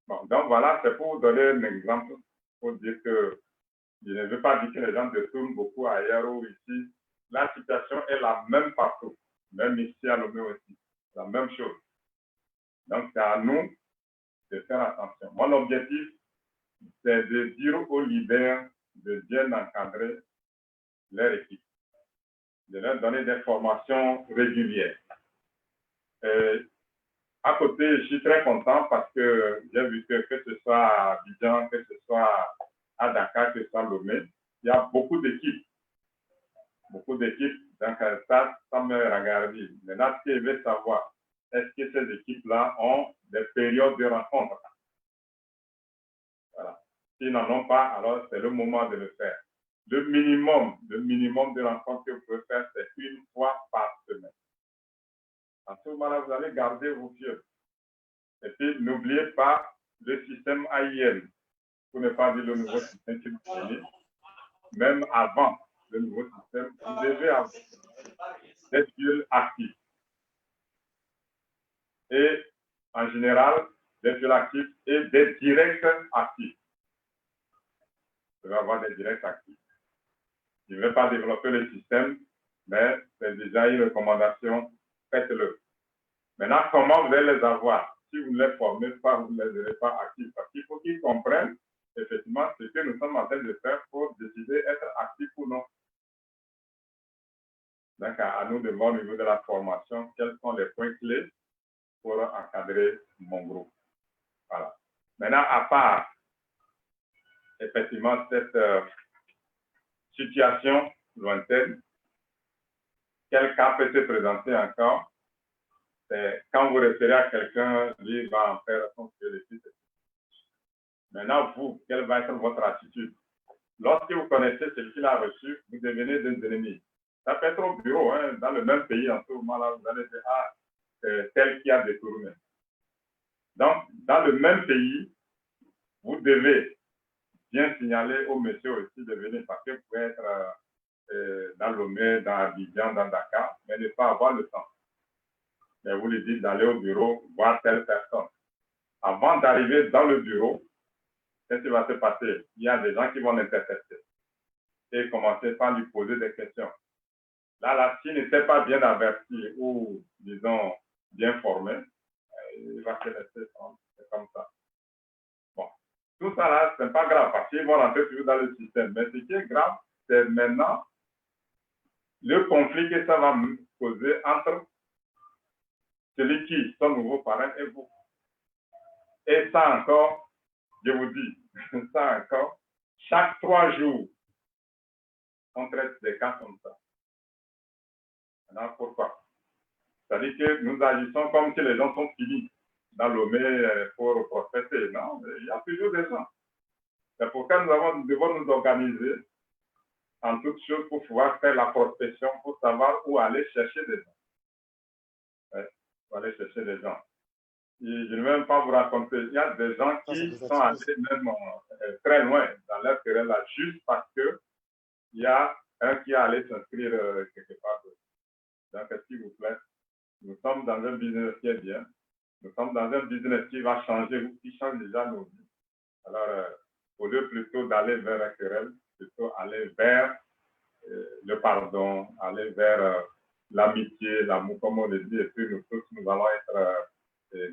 Bon, donc voilà, c'est pour vous donner un exemple, pour dire que je ne veux pas dire que les gens détournent beaucoup ailleurs ou ici. La situation est la même partout, même ici à Lomé aussi, la même chose. Donc, c'est à nous de faire attention. Mon objectif, c'est de dire aux leaders de bien encadrer leur équipe, de leur donner des formations régulières. À côté, je suis très content parce que j'ai vu que ce soit à Abidjan, que ce soit à Dakar, que ce soit à Lomé, il y a beaucoup d'équipes. Beaucoup d'équipes. Donc, ça me regarde. Maintenant, ce que je veux savoir, est-ce que ces équipes-là ont des périodes de rencontre? Voilà. S'ils n'en ont pas, alors c'est le moment de le faire. Le minimum de rencontres que vous pouvez faire, c'est une fois par semaine. En ce moment-là, vous allez garder vos vieux. Et puis, n'oubliez pas le système AIM, pour ne pas dire le nouveau système qui vous connaissez. Même avant le nouveau système, vous devez avoir des fioles actifs. Et en général, des fioles actifs et des directs actifs. Vous devez avoir des directs actifs. Je ne vais pas développer le système, mais c'est déjà une recommandation, faites-le. Maintenant, comment vous allez les avoir? Si vous ne les formez pas, vous ne les aurez pas actifs. Parce qu'il faut qu'ils comprennent effectivement ce que nous sommes en train de faire pour décider être actifs ou non. Donc, à nous de voir au niveau de la formation, quels sont les points clés pour encadrer mon groupe. Voilà. Maintenant, à part effectivement cette situation lointaine, quel cas peut se présenter encore? C'est quand vous référez à quelqu'un, lui va en faire son suivi. Maintenant, vous, quelle va être votre attitude? Lorsque vous connaissez celui qui l'a reçu, vous devenez des ennemis. Ça peut être au bureau, hein, dans le même pays, en ce moment-là, vous allez dire, ah, c'est tel qui a détourné. Donc, dans le même pays, vous devez bien signaler au monsieur aussi de venir, parce que vous pouvez être dans Lomé, dans Abidjan, dans Dakar, mais ne pas avoir le temps. Mais vous lui dites d'aller au bureau, voir telle personne. Avant d'arriver dans le bureau, qu'est-ce qui va se passer? Il y a des gens qui vont l'intercepter et commencer par lui poser des questions. Là, s'il n'était pas bien averti ou, disons, bien formé, il va se laisser prendre. C'est comme ça. Bon. Tout ça là, ce n'est pas grave parce qu'ils vont rentrer toujours dans le système. Mais ce qui est grave, c'est maintenant le conflit que ça va causer entre celui qui, son nouveau parrain, et vous. Et ça encore, je vous dis, ça encore, chaque 3 jours, on traite des cas comme ça. Maintenant, pourquoi? C'est-à-dire que nous agissons comme si les gens sont finis dans Lomé pour prospecter. Non, il y a toujours des gens. C'est pourquoi nous devons nous organiser en toutes choses pour pouvoir faire la prospection, pour savoir où aller chercher des gens. Ouais, pour aller chercher des gens. Et je ne vais même pas vous raconter, il y a des gens qui sont allés même très loin dans leur querelle là, juste parce qu'il y a un qui est allé s'inscrire quelque part. Donc, s'il vous plaît, nous sommes dans un business qui est bien. Nous sommes dans un business qui va changer, qui change déjà nos vies. Alors, au lieu plutôt d'aller vers la querelle, plutôt aller vers le pardon, aller vers l'amitié, l'amour, comme on le dit, et puis nous tous, nous allons être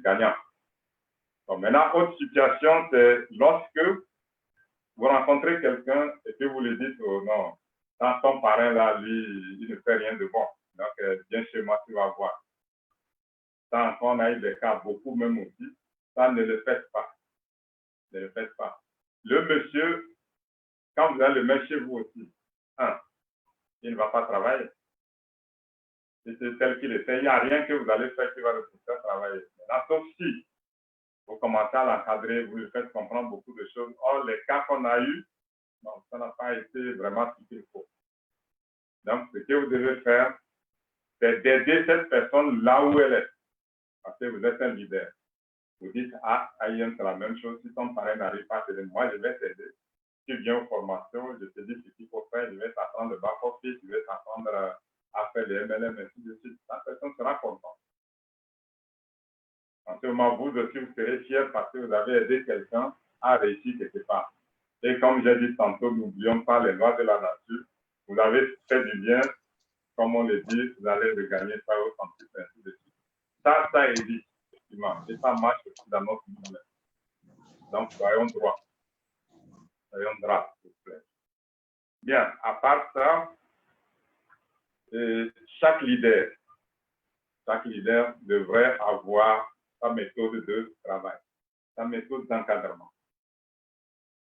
gagnants. Bon, maintenant, autre situation, c'est lorsque vous rencontrez quelqu'un et que vous lui dites, oh non, dans ton parrain là, lui, il ne fait rien de bon. Donc, viens chez moi, tu vas voir. Ça, on a eu des cas, beaucoup même aussi. Ça, ne le faites pas. Ne le faites pas. Le monsieur, quand vous allez le mettre chez vous aussi, il ne va pas travailler. Si c'est tel qu'il était, il n'y a rien que vous allez faire qui va le pousser à travailler. Maintenant, sauf si vous commencez à l'encadrer, vous lui faites comprendre beaucoup de choses. Or, les cas qu'on a eus, non, ça n'a pas été vraiment ce qu'il faut. Donc, ce que vous devez faire, c'est d'aider cette personne là où elle est. Parce que vous êtes un leader. Vous dites, Aïen, c'est la même chose. Si ton parrain n'arrive pas à t'aider, moi, je vais t'aider. Tu viens aux formations, je te dis ce qu'il faut faire, je vais t'apprendre le back-office, je vais t'apprendre à faire des MLM, ainsi de suite. La personne sera contente. En ce moment, vous aussi, vous serez fiers parce que vous avez aidé quelqu'un à réussir quelque part. Et comme j'ai dit tantôt, n'oublions pas les lois de la nature. Vous avez fait du bien, comme on le dit, vous allez regagner ça au centre, ainsi de suite. Ça évite. effectivement. Et ça marche aussi dans notre business. Donc, soyons droits. Soyons droits, s'il vous plaît. Bien, à part ça, chaque leader devrait avoir sa méthode de travail, sa méthode d'encadrement.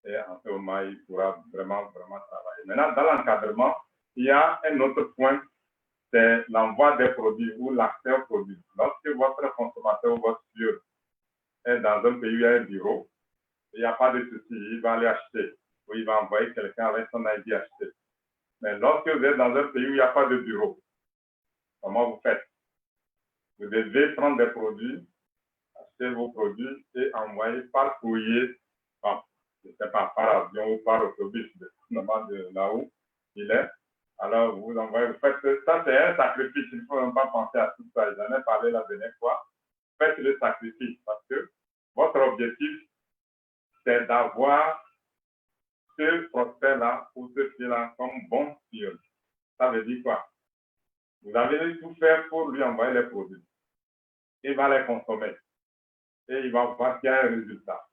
Et en ce moment, il pourra vraiment travailler. Maintenant, dans l'encadrement, il y a un autre point, c'est l'envoi des produits ou l'accès aux produits. Lorsque votre consommateur ou votre client est dans un pays où il y a un bureau, il n'y a pas de souci, il va aller acheter ou il va envoyer quelqu'un avec son ID acheter. Mais lorsque vous êtes dans un pays où il n'y a pas de bureau, comment vous faites? Vous devez prendre des produits, acheter vos produits et envoyer par courrier, je ne sais pas, par avion ou par autobus, dépendamment de là où il est. Alors, vous envoyez, vous faites ça, c'est un sacrifice. Il ne faut même pas penser à tout ça. J'en ai parlé la dernière fois. Faites le sacrifice parce que votre objectif, c'est d'avoir ce prospect-là ou ce client-là comme bon client. Ça veut dire quoi? Vous avez tout fait pour lui envoyer les produits. Il va les consommer. Et il va voir qu'il y a un résultat.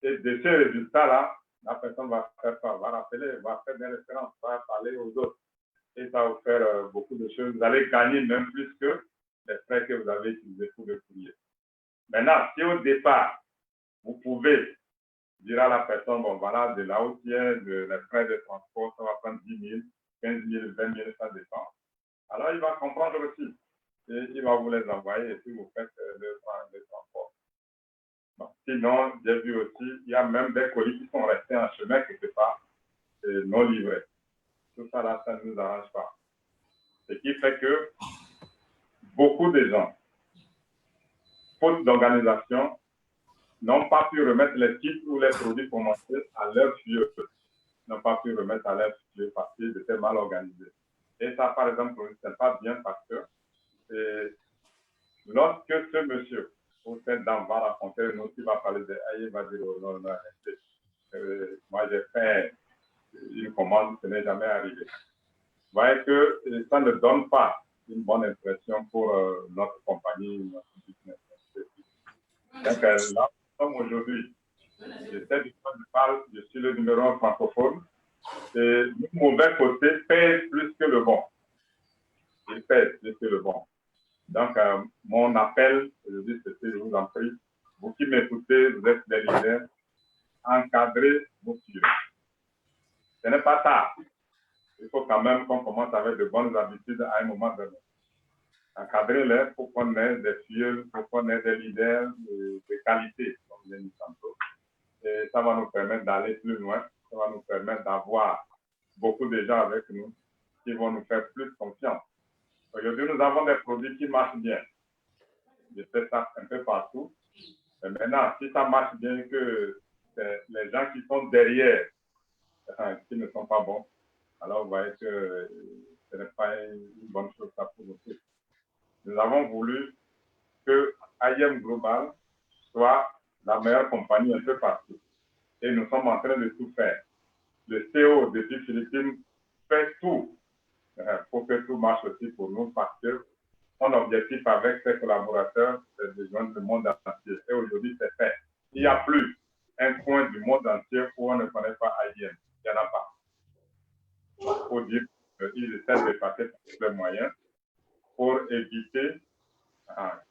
Et de ce résultat-là, la personne va faire quoi? Va rappeler, va faire des références, va parler aux autres. Et ça va vous faire beaucoup de choses. Vous allez gagner même plus que les frais que vous avez utilisés pour le courrier. Maintenant, si au départ, vous pouvez dire à la personne, bon voilà, de là où tu es, les frais de transport, ça va prendre 10 000, 15 000, 20 000, ça dépend. Alors, il va comprendre aussi. Et il va vous les envoyer et puis vous faites le transport. Bon. Sinon, j'ai vu aussi, il y a même des colis qui sont restés en chemin quelque part et non livrés. Tout ça là, ça ne nous arrange pas. Ce qui fait que beaucoup de gens, faute d'organisation, n'ont pas pu remettre les titres ou les produits commencés à leur lieu. N'ont pas pu remettre à leur lieu parce qu'ils étaient mal organisés. Et ça, par exemple, ce n'est pas bien parce que lorsque ce monsieur ou cette dame va raconter une autre, il va parler de il va dire non, moi j'ai fait une commande, ce n'est jamais arrivé. Vous voyez que ça ne donne pas une bonne impression pour notre compagnie, notre business. Donc là, comme aujourd'hui, je suis le numéro 1 francophone, et le mauvais côté pèse plus que le bon. Il pèse plus que le bon. Donc, mon appel, aujourd'hui, c'était, je vous en prie, vous qui m'écoutez, vous êtes des leaders, encadrez vos clients. Ce n'est pas tard. Il faut quand même qu'on commence avec de bonnes habitudes à un moment donné. Encadrez-les pour qu'on ait des filles, pour qu'on ait des leaders de qualité, comme je l'ai dit tantôt. Et ça va nous permettre d'aller plus loin. Ça va nous permettre d'avoir beaucoup de gens avec nous qui vont nous faire plus confiance. Aujourd'hui, nous avons des produits qui marchent bien. Je fais ça un peu partout. Mais maintenant, si ça marche bien, que les gens qui sont derrière, qui ne sont pas bons, alors vous voyez que ce n'est pas une bonne chose ça pour nous tous. Nous avons voulu que IM Global soit la meilleure compagnie un peu partout. Et nous sommes en train de tout faire. Le CEO depuis Philippines fait tout pour que tout marche aussi pour nous parce que son objectif avec ses collaborateurs, c'est de joindre le monde entier. Et aujourd'hui, c'est fait. Il n'y a plus un coin du monde entier où on ne connaît pas IBM. Il n'y en a pas. Il faut dire qu'ils essaient de passer par tous les moyens pour éviter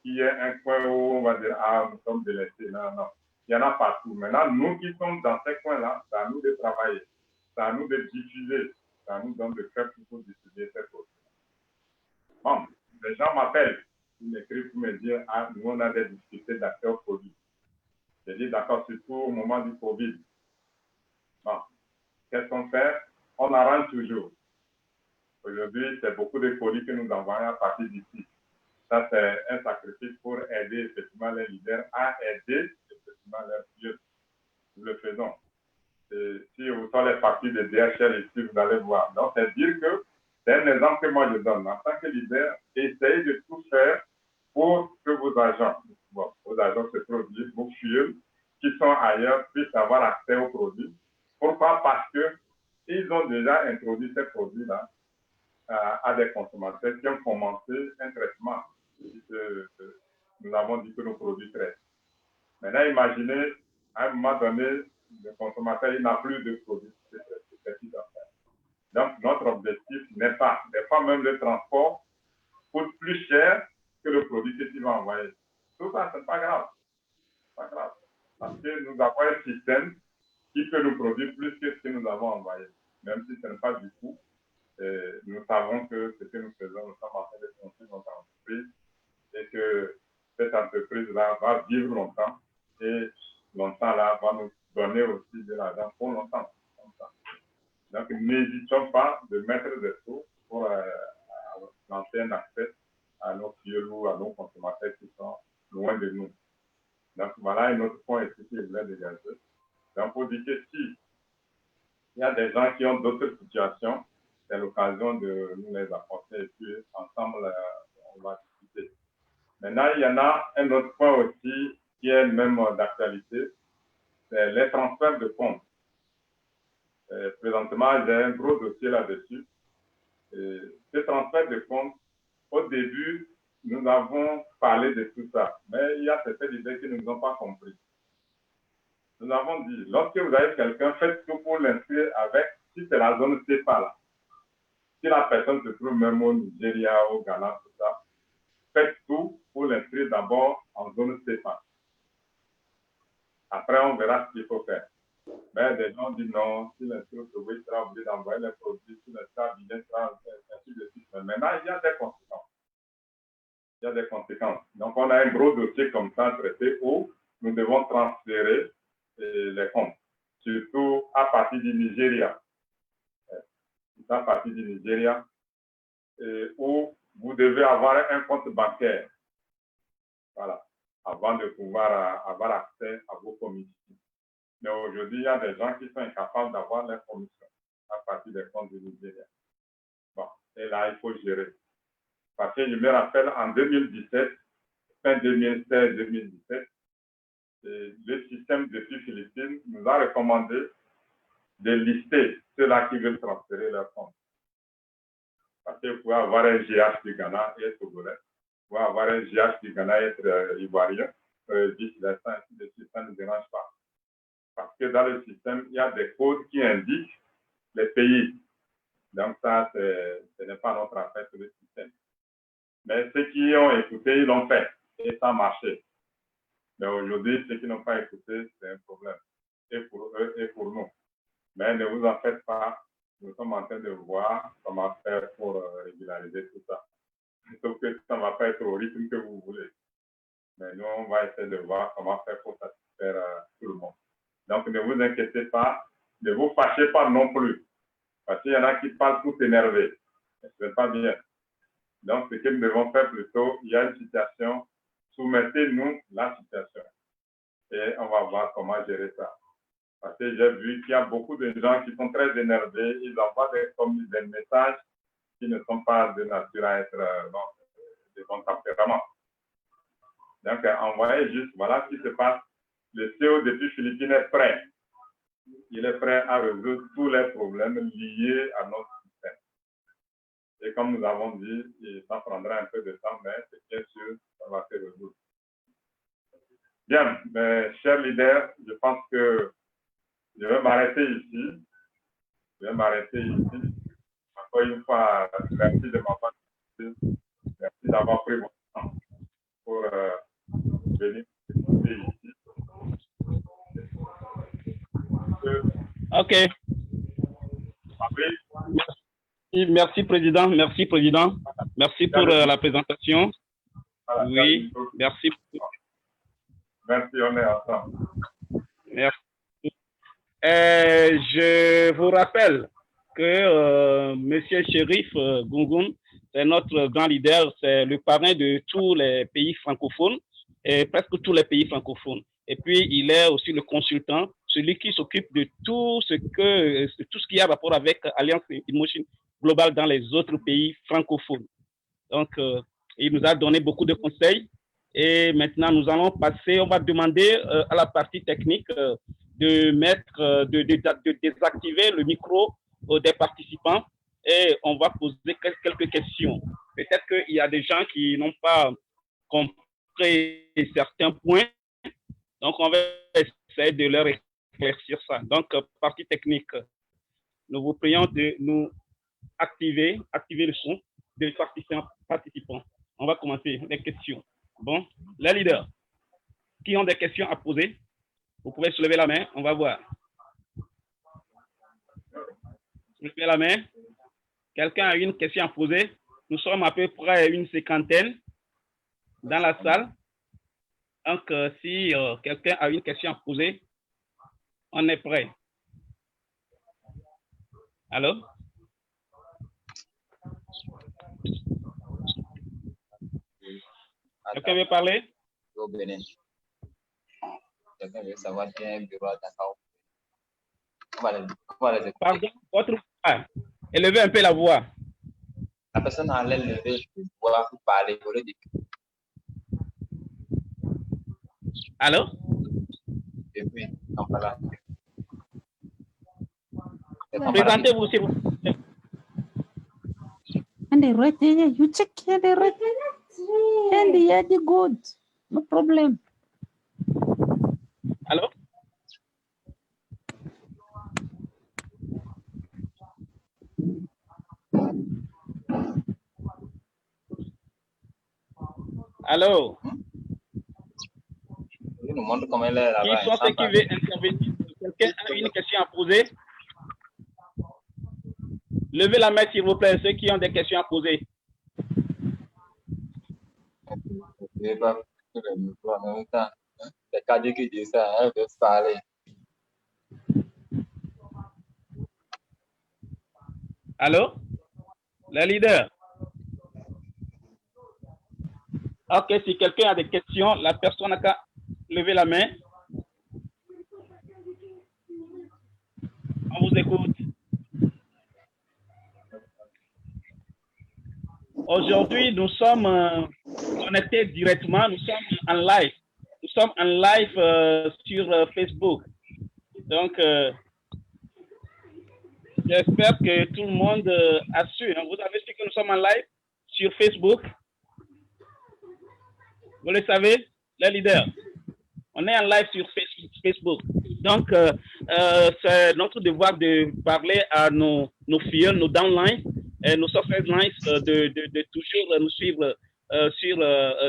qu'il y ait un coin où on va dire, nous sommes délaissés. Non, non. Il y en a partout. Maintenant, nous qui sommes dans ces coins-là, c'est à nous de travailler. C'est à nous de diffuser. C'est à nous donc de faire pour diffuser ces choses. Bon, les gens m'appellent. Ils m'écrivent pour me dire, nous, on a des difficultés d'accès au produit. J'ai dit, d'accord, surtout au moment du Covid. Bon, qu'est-ce qu'on fait? On arrange toujours. Aujourd'hui, c'est beaucoup de colis que nous envoyons à partir d'ici. Ça, c'est un sacrifice pour aider effectivement les leaders à aider effectivement leurs clients. Nous le faisons. Et si vous sortez les parties de DHL ici, vous allez voir. Donc, c'est dire que c'est un exemple que moi je donne. En tant que leader, essayez de tout faire pour que vos agents se produisent, vos clients qui sont ailleurs puissent avoir accès aux produits. Pourquoi? Parce qu'ils ont déjà introduit ces produits-là à des consommateurs qui ont commencé un traitement. Nous avons dit que nos produits traitent. Maintenant, imaginez, à un moment donné, le consommateur il n'a plus de produits. Donc, notre objectif n'est pas, des fois même le transport coûte plus cher que le produit que tu vas envoyer. Tout ça, ce n'est pas grave. Pas grave. Parce que nous avons un système qui peut nous produire plus que ce que nous avons envoyé. Même si ce n'est pas du coup, nous savons que ce que nous faisons, nous sommes en train de construire notre entreprise et que cette entreprise-là va vivre longtemps et longtemps là va nous donner aussi de l'argent pour longtemps. Donc, n'hésitons pas de mettre des sous pour lancer un accès à nos clients ou à nos consommateurs qui sont loin de nous. Donc, voilà un autre point ici que je voulais dégager. Donc, pour dire que si il y a des gens qui ont d'autres situations, c'est l'occasion de nous les apporter et puis ensemble, on va discuter. Maintenant, il y en a un autre point aussi qui est même d'actualité, c'est les transferts de comptes. Présentement, j'ai un gros dossier là-dessus. Ce transfert de comptes, au début, nous avons parlé de tout ça, mais il y a certaines idées qui ne nous ont pas compris. Nous avons dit, lorsque vous avez quelqu'un, faites tout pour l'inscrire avec, si c'est la zone CEPA là, si la personne se trouve même au Nigeria, au Ghana, tout ça, faites tout pour l'inscrire d'abord en zone CEPA. Après, on verra ce qu'il faut faire. Mais des gens disent non, si l'inscrit au Togo, il sera obligé d'envoyer les produits, si l'inscrit à Abidjan sera ainsi de suite. Mais maintenant, il y a des conséquences. Il y a des conséquences. Donc, on a un gros dossier comme ça traité où nous devons transférer les comptes, surtout à partir du Nigeria. À partir du Nigeria, où vous devez avoir un compte bancaire. Voilà, avant de pouvoir avoir accès à vos commissions. Mais aujourd'hui, il y a des gens qui sont incapables d'avoir les commissions à partir des comptes du Nigeria. Bon, et là, il faut gérer. Parce que je me rappelle, en 2017, fin 2016-2017, le système de Philippines nous a recommandé de lister ceux-là qui veulent transférer leurs comptes. Parce que vous pouvez avoir un GH du Ghana et être togolais. Vous pouvez avoir un GH du Ghana et être ivoirien. Vice-versa, ainsi de suite, ça ne nous dérange pas. Parce que dans le système, il y a des codes qui indiquent les pays. Donc ça, ce n'est pas notre affaire sur le système. Mais ceux qui ont écouté, ils l'ont fait. Et ça a marché. Mais aujourd'hui, ceux qui n'ont pas écouté, c'est un problème. Et pour eux et pour nous. Mais ne vous en faites pas. Nous sommes en train de voir comment faire pour régulariser tout ça. Sauf que ça ne va pas être au rythme que vous voulez. Mais nous, on va essayer de voir comment faire pour satisfaire tout le monde. Donc, ne vous inquiétez pas. Ne vous fâchez pas non plus. Parce qu'il y en a qui parlent tout énervés. Ce n'est pas bien. Donc, ce que nous devons faire plutôt, il y a une situation. Soumettez-nous la situation. Et on va voir comment gérer ça. Parce que j'ai vu qu'il y a beaucoup de gens qui sont très énervés. Ils envoient des messages qui ne sont pas de nature à être de bon tempérament. Donc, envoyez juste, voilà ce qui se passe. Le CEO depuis Philippines est prêt. Il est prêt à résoudre tous les problèmes liés à notre système. Et comme nous avons dit, ça prendra un peu de temps, mais c'est bien sûr, ça va se résoudre. Bien, mes chers leaders, je pense que je vais m'arrêter ici. Encore une fois, merci de m'avoir écouté. Merci d'avoir pris votre temps pour venir ici. OK. Merci, Président. Merci, Président. Merci pour la présentation. Voilà, oui, merci. Merci, on est ensemble. Merci. Je vous rappelle que M. Chérif Gungun, c'est notre grand leader, c'est le parrain de tous les pays francophones, et presque tous les pays francophones. Et puis, il est aussi le consultant, celui qui s'occupe de tout ce qui a rapport avec Alliance Emotion Global dans les autres pays francophones. Donc, il nous a donné beaucoup de conseils. Et maintenant, nous allons passer, on va demander à la partie technique de désactiver le micro des participants et on va poser quelques questions. Peut-être qu'il y a des gens qui n'ont pas compris démontrer certains points. Donc, on va essayer de leur éclaircir ça. Donc, partie technique, nous vous prions de nous activer le son des participants. On va commencer les questions. Bon, les leaders qui ont des questions à poser, vous pouvez soulever la main, on va voir. Soulevez la main. Quelqu'un a une question à poser? Nous sommes à peu près une cinquantaine dans la salle. Donc, si quelqu'un a une question à poser, on est prêt. Allô? Quelqu'un veut parler? Quelqu'un veut savoir qui a un bureau à Dakar. Pardon, votre voix. Élevez un peu la voix. La personne a l'air lever la voix pour parler. Allô? Et puis, voilà. Présentez-vous, s'il vous plaît. And the right there, you check here the right and the good. No problem. Allô? Allô? Il nous montre comment elle est là-bas. Qui sont ceux qui veulent intervenir? Quelqu'un a une question à poser? Levez la main, s'il vous plaît, ceux qui ont des questions à poser. Je ne vais pas le micro en même temps. C'est Kadi qui dit ça, elle veut parler. Allô? Le leader? Ok, si quelqu'un a des questions, la personne a qu'à lever la main. On vous écoute. Aujourd'hui, nous sommes connectés directement, nous sommes en live. Nous sommes en live sur Facebook. Donc, j'espère que tout le monde a su. Vous avez su que nous sommes en live sur Facebook? Vous le savez, les leaders? On est en live sur Facebook. Donc, c'est notre devoir de parler à nos filles, nos downlines, et nos software-lines de toujours nous suivre sur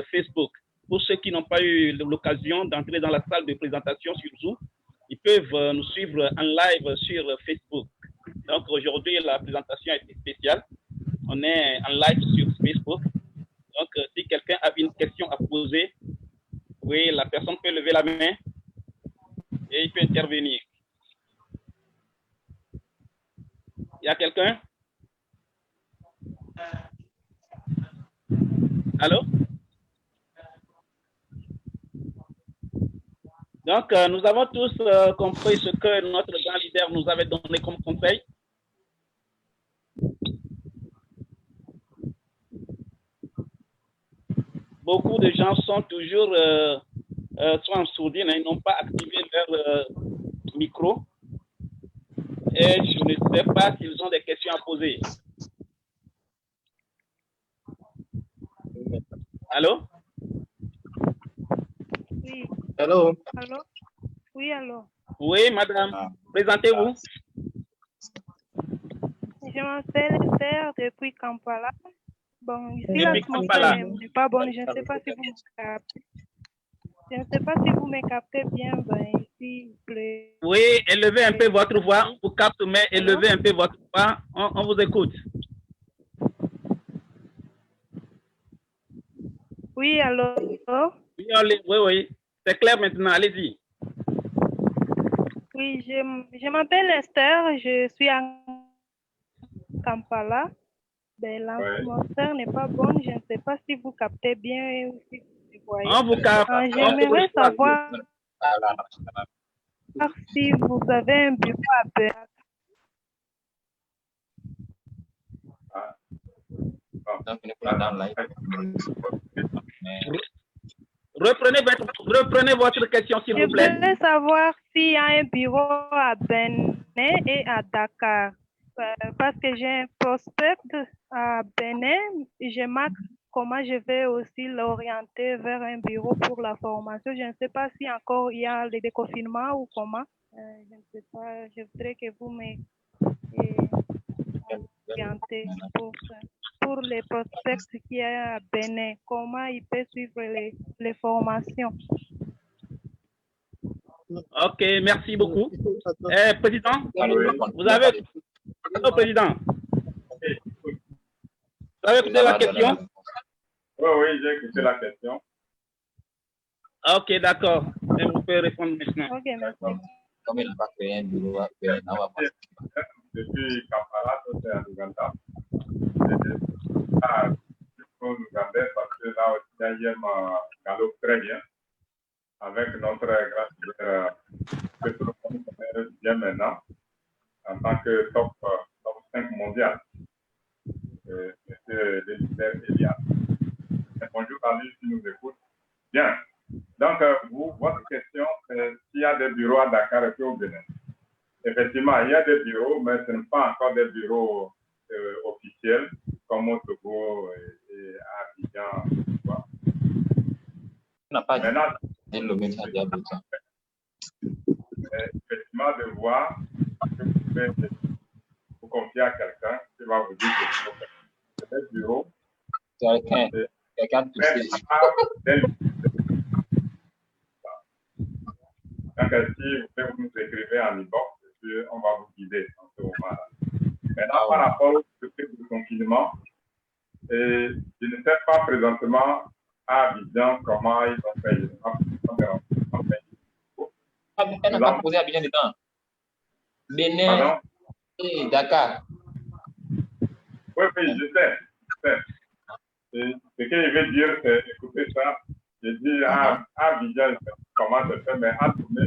Facebook. Pour ceux qui n'ont pas eu l'occasion d'entrer dans la salle de présentation sur Zoom, ils peuvent nous suivre en live sur Facebook. Donc, aujourd'hui, la présentation est spéciale. On est en live sur Facebook. Donc, si quelqu'un a une question à poser, oui, la personne peut lever la main et il peut intervenir. Il y a quelqu'un? Allô? Donc, nous avons tous compris ce que notre grand leader nous avait donné comme conseil. Beaucoup de gens sont toujours soit en sourdine, ils n'ont pas activé leur micro. Et je ne sais pas s'ils ont des questions à poser. Allô? Oui. Allô? Allô? Oui, allô? Oui, madame. Présentez-vous. Je m'appelle Esther depuis Kampala. Bon, ici, Depuis la Kampala. connexion n'est pas bonne. Je ne sais pas si vous me captez. Je ne sais pas si vous me captez bien. Ben, ici, il pleut. Oui, élevez un peu votre voix. On vous capte, mais élevez un peu votre voix. On vous écoute. Oui, allô? Oui, oui. C'est clair maintenant. Allez-y. Oui, je m'appelle Esther. Je suis à Kampala. Ben, l'atmosphère n'est pas bonne. Je ne sais pas si vous captez bien ou si vous voyez. On vous capte. J'aimerais savoir si vous avez un bureau à Dakar. Reprenez votre question, s'il vous plaît. Je voulais savoir s'il y a un bureau à Bénin et à Dakar. Parce que j'ai un prospect à Bénin, je marque comment je vais aussi l'orienter vers un bureau pour la formation. Je ne sais pas si encore il y a le déconfinement ou comment. Je ne sais pas. Je voudrais que vous m'orientez pour les prospects qui y a à Bénin. Comment ils peuvent suivre les formations. Ok, merci beaucoup. Président, vous Oui. avez... Allô, Président. Vous avez écouté la question? Oui, j'ai écouté la question. Ok, d'accord. Et vous pouvez répondre maintenant. Ok, merci. Comme il n'a pas créé un bureau à Bénin, on va pas. Depuis Kampala, c'est à Ouganda. Aux Ougandais, parce que là aussi, il galope très bien avec notre grand leader que tout le monde connaît bien maintenant en tant que top 5 mondial. Monsieur le leader Elias. Bonjour à lui qui nous écoute. Bien. Donc, votre question, c'est s'il y a des bureaux à Dakar et puis au Bénin. Effectivement, il y a des bureaux, mais ce ne sont pas encore des bureaux officiels comme au Togo et à Abidjan. On n'a pas Maintenant, effectivement, de voir que vous pouvez vous confier à quelqu'un qui va vous dire que c'est des bureaux. Quelqu'un de touché. Donc, si vous nous écrivez en inbox, on va vous guider en ce moment-là. Maintenant, par rapport au confinement, je ne sais pas présentement à Abidjan comment ils ont fait. Elle n'a pas posé Abidjan dedans. Bénin et Dakar. Oui, je sais. Ce que je veux dire, c'est écoutez ça. Je dis à Abidjan, comment se fait, mais à Tourné.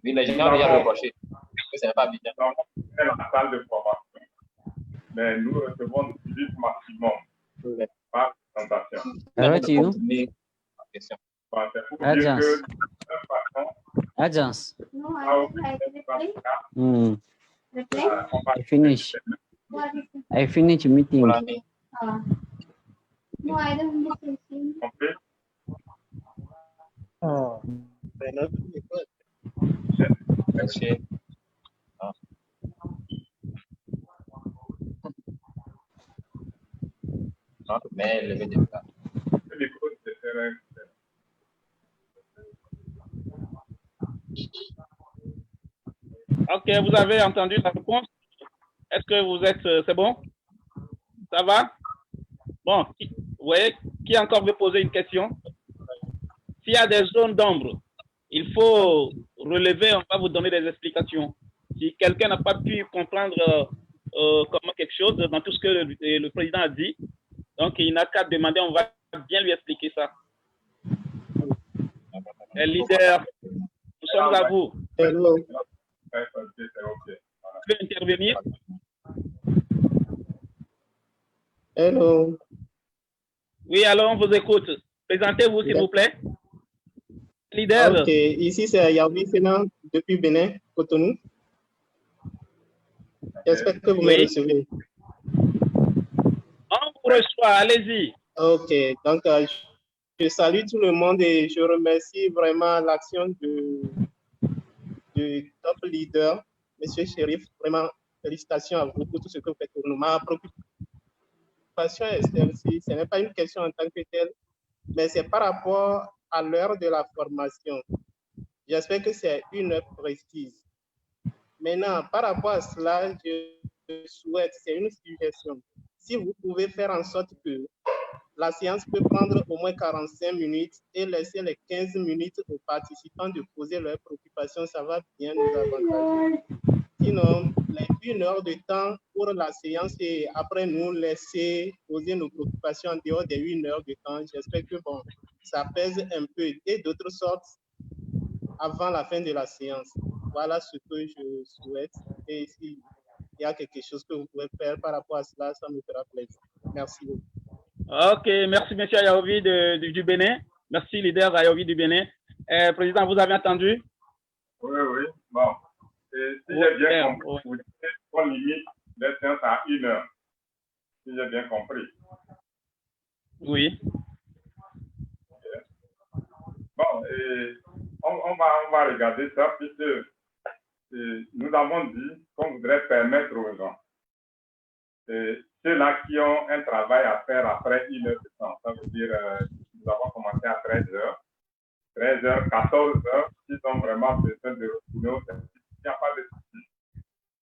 Oui, les gens ont déjà reproché que ce n'est pas Abidjan. C'est la salle de formation. Mais nous recevons du maximum par présentation. C'est pour dire que Agence. I finish meeting. No, I don't understand. Oh, merci. Mais le VDK. Ok, vous avez entendu la réponse? Est-ce que vous êtes... c'est bon? Ça va? Bon, vous voyez, qui encore veut poser une question? S'il y a des zones d'ombre, il faut relever, on va vous donner des explications. Si quelqu'un n'a pas pu comprendre comment quelque chose dans tout ce que le président a dit, donc il n'a qu'à demander, on va bien lui expliquer ça. Les leaders, nous sommes à vous. Hello. Vous pouvez intervenir? Hello. Oui, alors on vous écoute. Présentez-vous, s'il vous plaît. Leader. Ok, ici c'est Yaoui Sénan depuis Bénin, Cotonou. J'espère que vous me recevez. On vous reçoit, allez-y. Ok, donc je salue tout le monde et je remercie vraiment l'action du top leader, M. Chérif. Vraiment, félicitations à vous pour tout ce que vous faites pour nous. Ma préoccupation est celle-ci, ce n'est pas une question en tant que telle, mais c'est par rapport à l'heure de la formation. J'espère que c'est une heure précise. Maintenant, par rapport à cela, je souhaite, c'est une suggestion, si vous pouvez faire en sorte que la séance peut prendre au moins 45 minutes et laisser les 15 minutes aux participants de poser leurs préoccupations, ça va bien nous avantager. Sinon, les 1 heure de temps pour la séance et après nous laisser poser nos préoccupations en dehors des 1 heure de temps, j'espère que bon, ça pèse un peu et d'autres sortes avant la fin de la séance. Voilà ce que je souhaite. Et s'il y a quelque chose que vous pouvez faire par rapport à cela, ça me fera plaisir. Merci beaucoup. Ok, merci M. Ayaovi du Bénin. Merci, leader Ayaovi du Bénin. Président, vous avez entendu? Oui. Bon. Et si j'ai bien compris, vous dites qu'on limite les séances à 1 heure. Si j'ai bien compris. Oui. Bon, et on va regarder ça, puisque nous avons dit qu'on voudrait permettre aux gens, ceux-là qui ont un travail à faire après 1 heure de temps, ça veut dire, nous avons commencé à 13 heures, 14 heures, s'ils ont vraiment besoin de retourner au service, il n'y a pas de souci.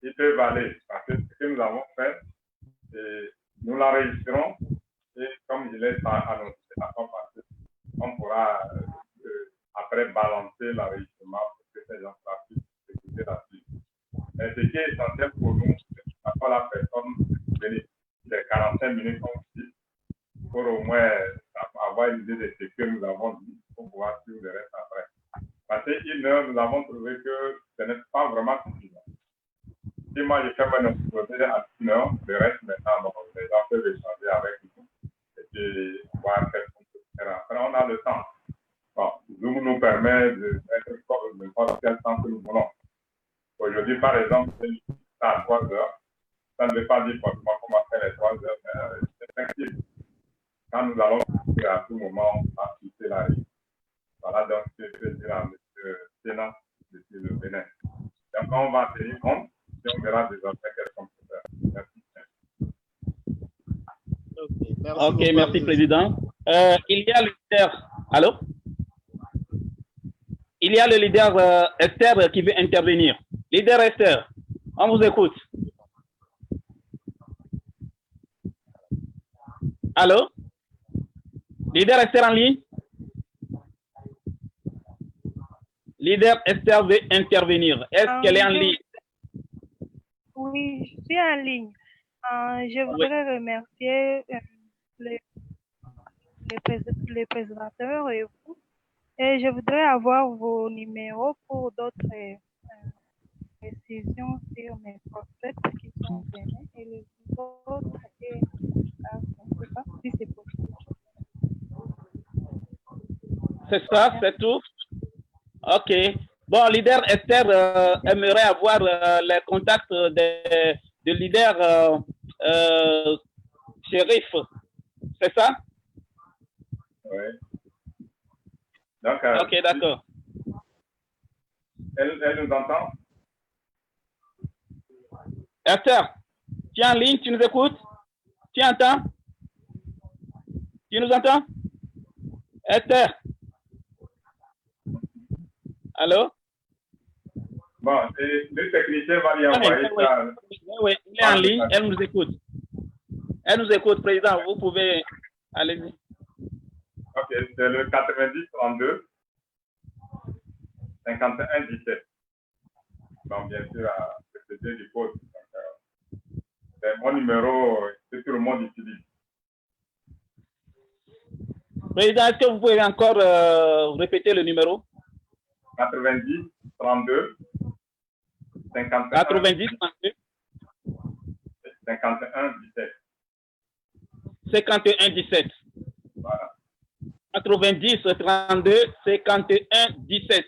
Ils peuvent aller, parce que ce que nous avons fait, nous l'enregistrons, et comme je l'ai annoncé à son passé, on pourra après balancer l'enregistrement pour que ces gens puissent écouter la suite. Mais ce qui est essentiel pour nous, c'est pas la personne bénéficie des 45 minutes qu'on dit, pour au moins avoir une idée de ce que nous avons dit, pour pouvoir suivre le reste après. Parce qu'une heure, nous avons trouvé que ce n'est pas vraiment suffisant. Si moi je fais mon exposé à 1 heure, le reste maintenant, les gens peuvent échanger avec nous et puis voir qu'est-ce qu'on peut faire. Après, on a le temps. Bon, Zoom nous permet d'être n'importe quel temps que nous voulons. Aujourd'hui, par exemple, c'est à 3 heures. Ça ne veut pas dire forcément qu'on va faire les 3 heures, mais c'est flexible. Quand nous allons à tout moment, on va quitter la rue. Voilà donc ce que je peux dire à M. Sénat depuis le Bénin. Donc, on va tenir compte et on verra désormais qu'est-ce qu'on peut faire. Merci. Ok, merci, Président. Il y a le leader. Allô? Il y a le leader Esther qui veut intervenir. Leader Esther, on vous écoute. Allô? Leader Esther en ligne? Leader Esther veut intervenir. Est-ce qu'elle est en ligne? Oui, je suis en ligne. Je voudrais remercier les présentateurs et vous. Et je voudrais avoir vos numéros pour d'autres précisions sur mes prospects qui sont venus et les autres. Je ne sais pas si c'est possible. C'est ça, c'est tout? Ok. Bon, leader Esther aimerait avoir les contacts de leader Shérif. C'est ça? Oui. Donc, ok, d'accord. Elle nous entend? Esther, tu es en ligne, tu nous écoutes? Tu entends? Tu nous entends? Esther? Allô? Bon, le technicien va lui envoyer ça. Oui, elle est en ligne, elle nous écoute. Elle nous écoute, Président, vous pouvez... Allez-y. Ok, c'est le 90 32 51 17. Donc, bien sûr, c'est du code. C'est mon numéro que tout le monde utilise. Président, est-ce que vous pouvez encore répéter le numéro? 90 32 51 90 32 51 17. 51 17. Voilà. 90 32 51 17.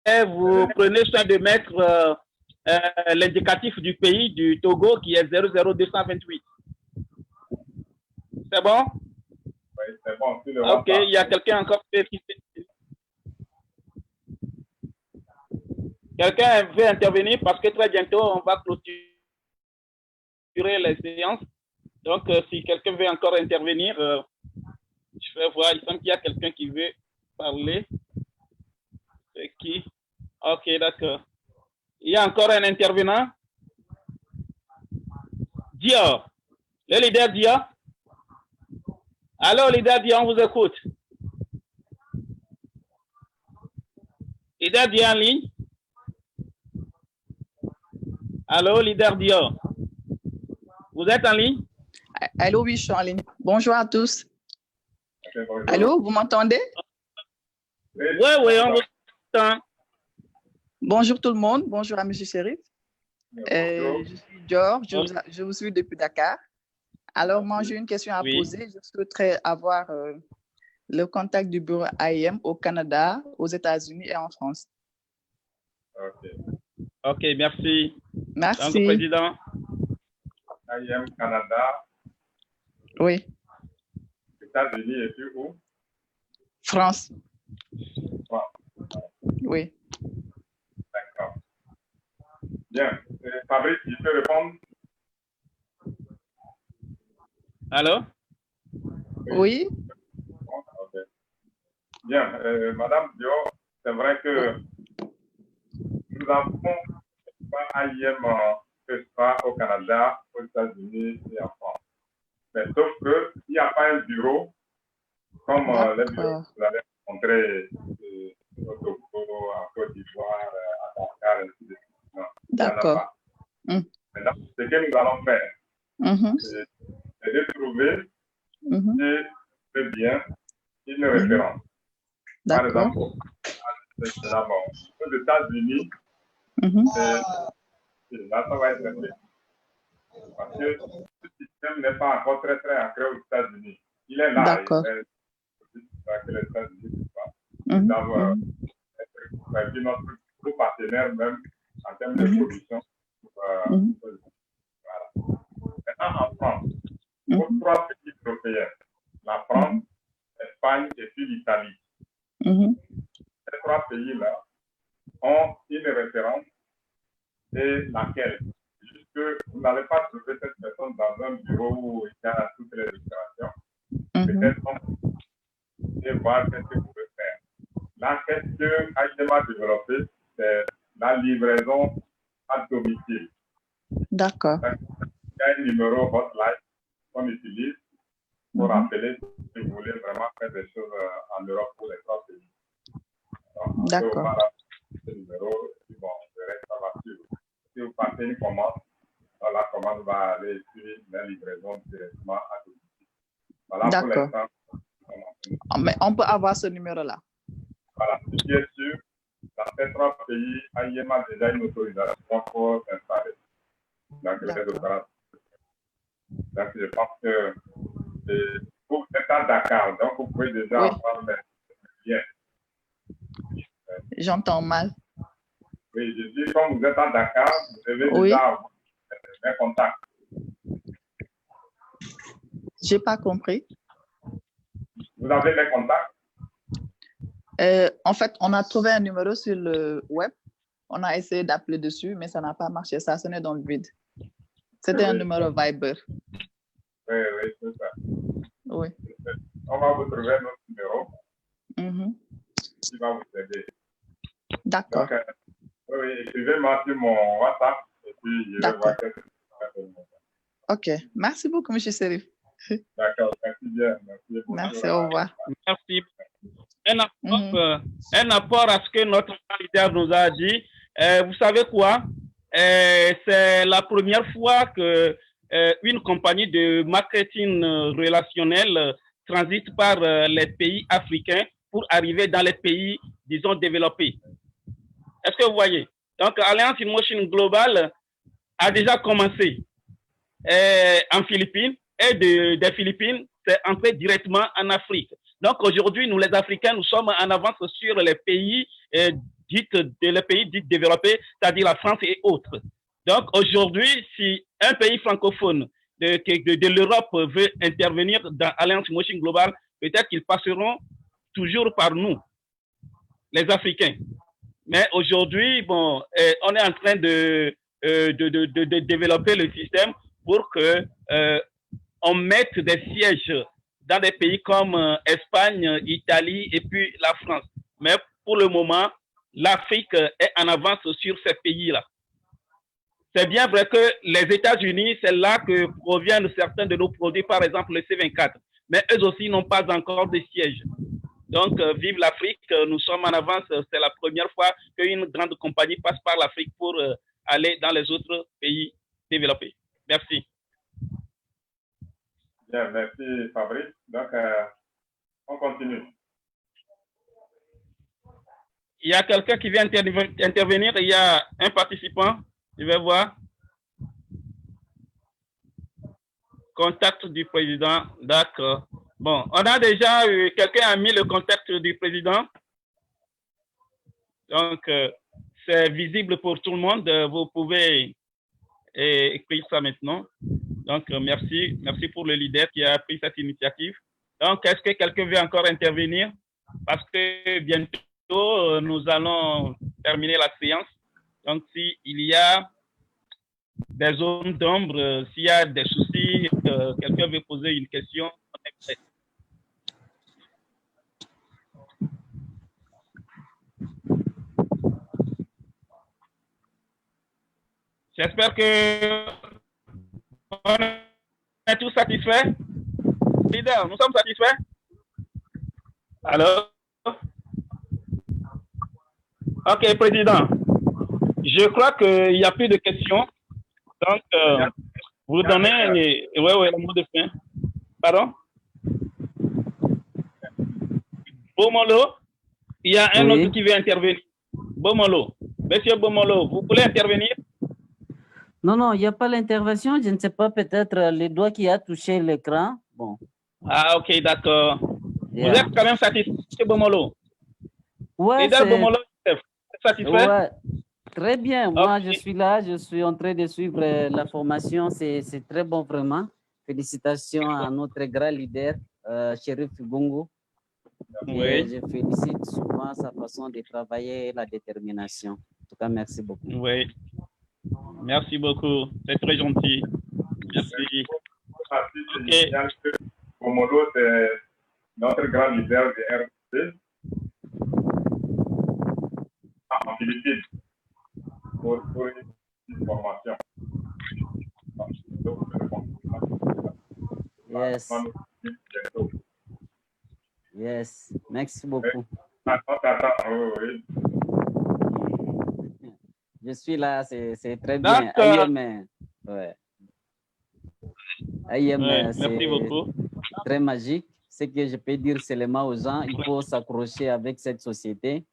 Et vous prenez soin de mettre l'indicatif du pays du Togo qui est 00228. C'est bon? Oui, c'est bon. Ok, il y a quelqu'un encore qui... Quelqu'un veut intervenir parce que très bientôt, on va clôturer les séances. Donc, si quelqu'un veut encore intervenir, je vais voir. Il semble qu'il y a quelqu'un qui veut parler. C'est qui? Ok, d'accord. Il y a encore un intervenant? Dior. Le leader Dior? Allô, leader Dior, on vous écoute. Leader Dior en ligne? Allô, leader Dior. Vous êtes en ligne? Allô, oui, je suis en ligne. Bonjour à tous. Okay, allô, vous m'entendez? Oui, on vous entend. Bonjour tout le monde. Bonjour à M. Shérif. Je suis George. Je vous suis depuis Dakar. Alors, moi, j'ai une question à poser. Je souhaiterais avoir le contact du bureau AIM au Canada, aux États-Unis et en France. Ok, merci. Merci. Donc, Président. AIM Canada Oui. États-Unis et puis où? France. France. Oui. D'accord. Bien. Fabrice, tu peux répondre? Allô? Oui. Okay. Bien. Madame Dio, c'est vrai que nous avons pas AIM que ce soit au Canada, aux États-Unis et en France. Mais sauf qu'il n'y a pas un bureau comme les bureaux que vous avez rencontrés au Togo, en Côte d'Ivoire, à Dakar, et ainsi de suite. Non, d'accord. Maintenant, ce que nous allons faire, c'est de trouver si c'est bien une référence. Par exemple, aux États-Unis, là, ça va être simple. Parce que ce système n'est pas encore très ancré aux États-Unis. Il est là. D'accord. Il est que les États-Unis doivent être notre gros partenaire même en termes de production. Voilà. Maintenant, en France, aux 3 pays européens, la France, l'Espagne et puis l'Italie. Ces 3 pays-là ont une référence et laquelle? Juste que vous n'allez pas trouver cette personne dans un bureau où il y a toutes les déclarations. Peut-être on peut voir ce que vous pouvez faire. Là, qu'est-ce que HM a développé? C'est la livraison à domicile. D'accord. Il y a un numéro hotline qu'on utilise pour appeler si vous voulez vraiment faire des choses en Europe pour les 3 pays. D'accord. Ce numéro, bon, ça va suivre. Si vous passez une commande, la commande va aller sur la livraison directement à domicile. Voilà pour l'instant. Mais on peut avoir ce numéro-là. Voilà, ce qui est sûr, dans ces 3 pays, AIM a déjà une autorisation pour s'installer. Donc, les opérations. Donc, je pense que vous êtes à Dakar, donc vous pouvez déjà avoir les liens. J'entends mal. Oui, je dis, comme vous êtes à Dakar, vous devez déjà avoir un contact. Je n'ai pas compris. Vous avez les contacts? En fait, on a trouvé un numéro sur le web. On a essayé d'appeler dessus, mais ça n'a pas marché. Ça sonnait dans le vide. C'était un numéro Viber. Oui, c'est ça. Oui. On va vous trouver notre numéro qui va vous aider. D'accord. Donc, oui, écrivez-moi sur mon WhatsApp et puis je vais voir qu'est-ce que je peux faire. OK. Merci beaucoup, M. Serif. D'accord, merci bien. Merci, au revoir. Merci. Un apport à ce que notre leader nous a dit. Vous savez quoi? C'est la première fois que une compagnie de marketing relationnel transite par les pays africains pour arriver dans les pays, disons, développés. Est-ce que vous voyez? Donc, Alliance in Motion Global a déjà commencé en Philippines et des Philippines, c'est entré directement en Afrique. Donc, aujourd'hui, nous, les Africains, nous sommes en avance sur les pays dits développés, c'est-à-dire la France et autres. Donc, aujourd'hui, si un pays francophone de l'Europe veut intervenir dans Alliance Motion Global, peut-être qu'ils passeront toujours par nous, les Africains. Mais aujourd'hui, bon, on est en train de développer le système pour que on mette des sièges dans des pays comme Espagne, Italie et puis la France. Mais pour le moment, l'Afrique est en avance sur ces pays-là. C'est bien vrai que les États-Unis, c'est là que proviennent certains de nos produits, par exemple le C24. Mais eux aussi n'ont pas encore de siège. Donc, vive l'Afrique, nous sommes en avance. C'est la première fois qu'une grande compagnie passe par l'Afrique pour aller dans les autres pays développés. Merci. Bien, merci Fabrice. Donc, on continue. Il y a quelqu'un qui vient intervenir. Il y a un participant. Je vais voir. Contact du président. D'accord. Bon, on a déjà quelqu'un a mis le contact du président. Donc, c'est visible pour tout le monde. Vous pouvez écrire ça maintenant. Donc, merci. Merci pour le leader qui a pris cette initiative. Donc, est-ce que quelqu'un veut encore intervenir? Parce que bientôt, nous allons terminer la séance. Donc, s'il y a des zones d'ombre, s'il y a des soucis, quelqu'un veut poser une question, on est prêt. J'espère que on est tous satisfaits. Leader, nous sommes satisfaits? Alors? Ok, Président. Je crois qu'il n'y a plus de questions. Donc, vous donnez le mot de fin. Pardon? Bomolo, il y a un autre qui veut intervenir. Bomolo. Monsieur Bomolo, vous voulez intervenir? Non, il n'y a pas l'intervention. Je ne sais pas, peut-être le doigt qui a touché l'écran. Bon. Ah, ok, d'accord. Yeah. Vous êtes quand même satisfait, M. Bomolo? Ouais, Bomolo, vous êtes satisfait? Ouais. Très bien. Moi, je suis là. Je suis en train de suivre la formation. C'est très bon, vraiment. Félicitations à notre grand leader, Chérif Gungu. Oui. Je félicite souvent sa façon de travailler et la détermination. En tout cas, merci beaucoup. Oui. Merci beaucoup. C'est très gentil. Merci. Okay. Komodo, c'est notre grand leader de RDC en Philippines pour une formation. Yes. Yes. Merci beaucoup. Je suis là, c'est très bien. IM, ouais. IM, merci beaucoup. Très magique. Ce que je peux dire seulement aux gens, il faut s'accrocher avec cette société.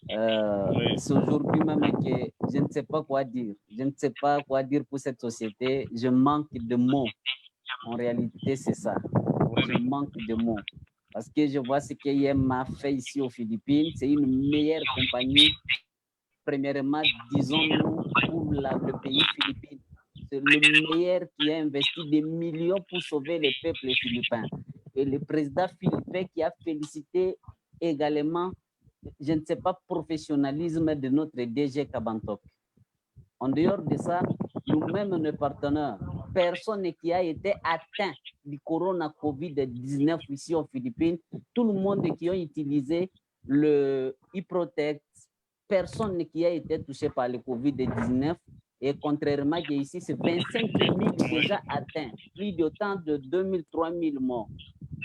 C'est aujourd'hui même que je ne sais pas quoi dire. Je ne sais pas quoi dire pour cette société. Je manque de mots. En réalité, c'est ça. Je manque de mots. Parce que je vois ce qu'IM a fait ici aux Philippines. C'est une meilleure compagnie. Premièrement, disons-nous, pour le pays philippin. C'est le meilleur qui a investi des millions pour sauver le peuple philippin. Et le président philippin qui a félicité également, je ne sais pas, professionnalisme de notre DG Kabantok. En dehors de ça, nous-mêmes, nos partenaires, personne qui a été atteint du corona COVID-19 ici aux Philippines, tout le monde qui a utilisé le e-Protect, personne qui a été touché par le COVID-19. Et contrairement à ici, c'est 25 000 déjà atteints, plus d'autant de 2 000, 3 000 morts.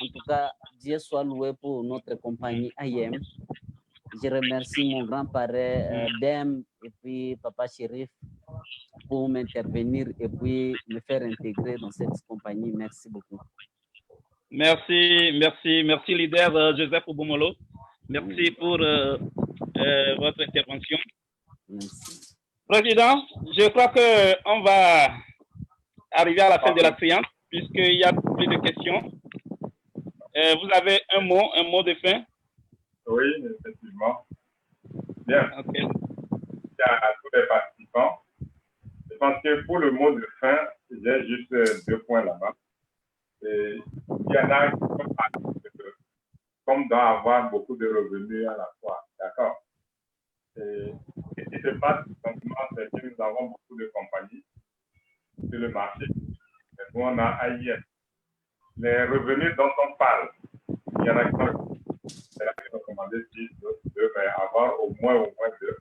En tout cas, Dieu soit loué pour notre compagnie IM. Je remercie mon grand-père Dem et puis Papa Chérif pour m'intervenir et puis me faire intégrer dans cette compagnie. Merci beaucoup. Merci leader Joseph Obomolo. Merci pour votre intervention. Merci. Président, je crois qu'on va arriver à la fin de la séance puisqu'il n'y a plus de questions. Vous avez un mot de fin? Oui, effectivement. Bien. Okay. À tous les participants. Je pense que pour le mot de fin, j'ai juste 2 points là-bas. Il y en a qui sont partis comme doit avoir beaucoup de revenus à la fois. D'accord? Et ce qui se passe, simplement, c'est que nous avons beaucoup de compagnies sur le marché. Et nous, on a AIS. Les revenus dont on parle, il y en a qui sont recommandés 6, 2, mais avoir au moins 2.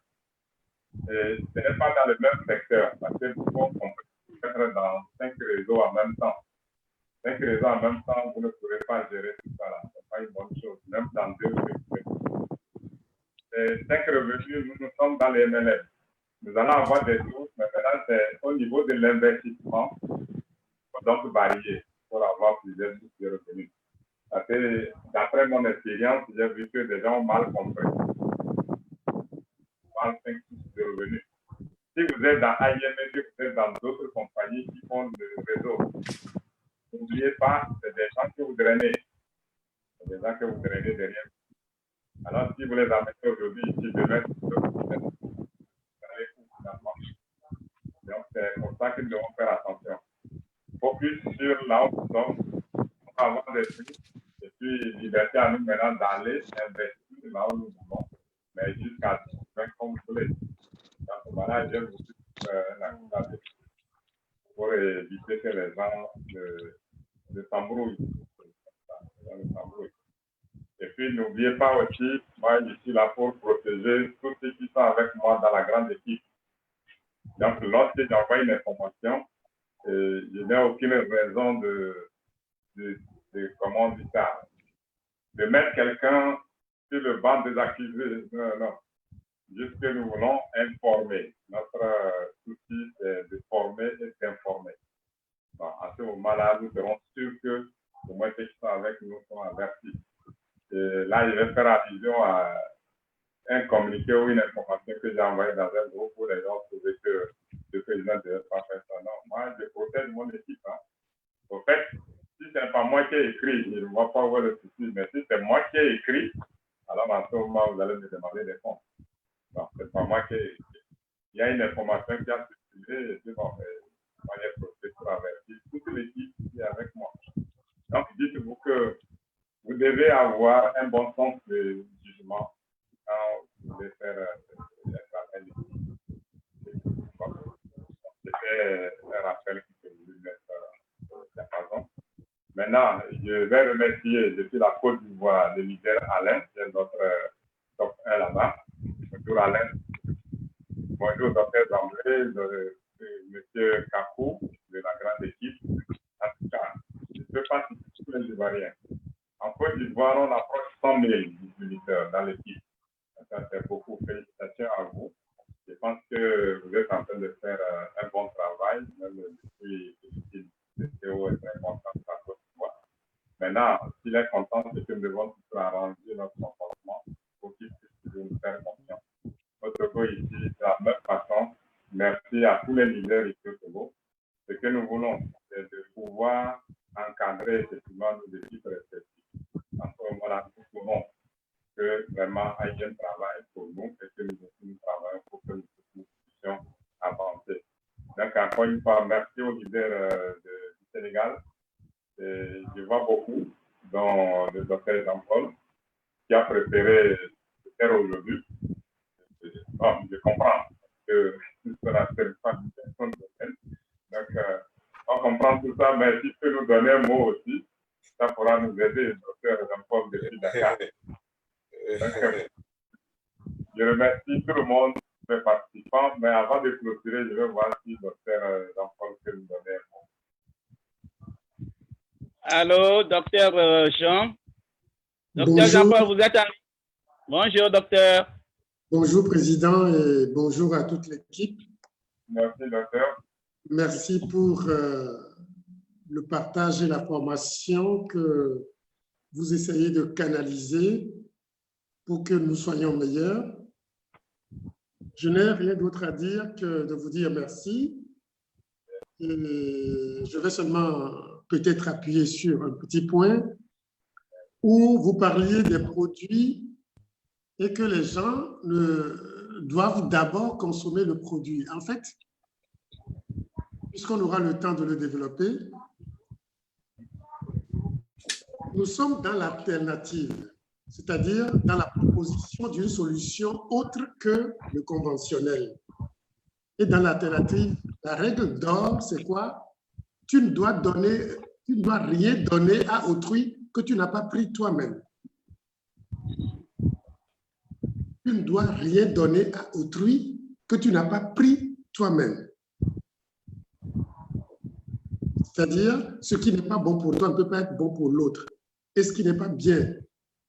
Et ce n'est pas dans le même secteur, parce que nous pouvons être dans 5 réseaux en même temps. 5 réseaux en même temps, vous ne pourrez pas gérer tout ça là. Ce n'est pas une bonne chose, même dans 2 réseaux. Et 5 revenus, nous sommes dans les MLM. Nous allons avoir des sources, mais maintenant, c'est au niveau de l'investissement, donc varier pour avoir plusieurs sources de revenus. Parce que d'après mon expérience, j'ai vu que des gens ont mal compris. 5 sources de revenus. Si vous êtes dans IM et que vous êtes dans d'autres compagnies qui font le réseau, n'oubliez pas, c'est des gens que vous drainez. C'est des gens que vous drainez derrière. Alors, si vous les amenez aujourd'hui ici, demain, vous allez où finalement. Donc, c'est pour ça que nous devons faire attention. focus sur là où nous sommes, on va avoir des prix, et puis liberté à nous maintenant d'aller investir là où nous voulons, mais jusqu'à 20 comme vous voulez. Donc voilà, j'aime aussi la pour éviter que les gens s'embrouillent. Et puis, n'oubliez pas aussi, moi, je suis là pour protéger tous ceux qui sont avec moi dans la grande équipe. Donc, lorsque j'envoie une information, je n'ai aucune raison de comment on dit ça, de mettre quelqu'un sur le banc des accusés. Non, non. Juste que nous voulons informer. Notre souci, c'est de former et d'informer. Bon, à ce moment-là, nous serons sûrs que au moins ceux qui sont avec nous sont avertis. Et là, je vais faire allusion à un communiqué ou une information que j'ai envoyé dans un groupe où les gens trouvaient que le président ne devait pas faire ça. Non, moi, je protège mon équipe. Hein. Au fait, si ce n'est pas moi qui ai écrit, je ne vois pas où est le souci. Mais si c'est moi qui ai écrit, alors à ce moment, vous allez me demander des comptes. Non, ce n'est pas moi qui ai écrit. Il y a une information qui a circulé et puis bon, moi, j'ai profité pour avertir toute l'équipe qui est avec moi. Donc, dites-vous que vous devez avoir un bon sens de jugement quand vous voulez faire un appel. C'était un rappel que je voulais mettre la raison. Maintenant, je vais remercier depuis la Côte d'Ivoire le leader Alain, qui est notre top 1 là-bas. Bonjour Alain. Bonjour docteur Zamblé, monsieur Kakou de la grande équipe. En tout cas, je ne peux pas citer tous les Ivoiriens. En Côte d'Ivoire, on approche 100 000 distributeurs dans l'équipe. Ça fait beaucoup. Félicitations à vous. Je pense que vous êtes en train de faire un bon travail, même depuis le CO est très content de la Côte d'Ivoire. Maintenant, s'il est content, c'est que nous devons tout arranger notre comportement pour qu'il puisse nous faire confiance. Notre Togo ici, de la même façon, merci à tous les leaders ici au Togo. Ce que nous voulons, c'est de pouvoir encadrer effectivement nos équipes respectives. En ce moment-là, nous voulons que vraiment il y ait un travail pour nous et que nous aussi nous travaillons pour que nous puissions avancer. Donc, encore une fois, merci aux leaders du Sénégal. Et je vois beaucoup, dont le docteur Jean-Paul, qui a préféré le faire aujourd'hui. Bon, je comprends que ce sera pas une personne de elle. Donc, on comprend tout ça, mais s'il peut nous donner un mot aussi, ça pourra nous aider, le docteur Jean-Paul depuis Dakar. Donc, je remercie tout le monde, les participants, mais avant de clôturer, je vais voir si le docteur Jean-Paul peut nous donner un mot. Allô, docteur Jean. Docteur Jean-Paul, vous êtes en... Bonjour, docteur. Bonjour, président, et bonjour à toute l'équipe. Merci, docteur. Merci pour le partage et la formation que vous essayez de canaliser pour que nous soyons meilleurs. Je n'ai rien d'autre à dire que de vous dire merci. Et je vais seulement peut-être appuyer sur un petit point où vous parliez des produits et que les gens doivent d'abord consommer le produit. En fait, puisqu'on aura le temps de le développer, nous sommes dans l'alternative, c'est-à-dire dans la proposition d'une solution autre que le conventionnel. Et dans l'alternative, la règle d'or, c'est quoi? Tu ne dois rien donner à autrui que tu n'as pas pris toi-même. Tu ne dois rien donner à autrui que tu n'as pas pris toi-même. C'est-à-dire, ce qui n'est pas bon pour toi ne peut pas être bon pour l'autre. Et ce qui n'est pas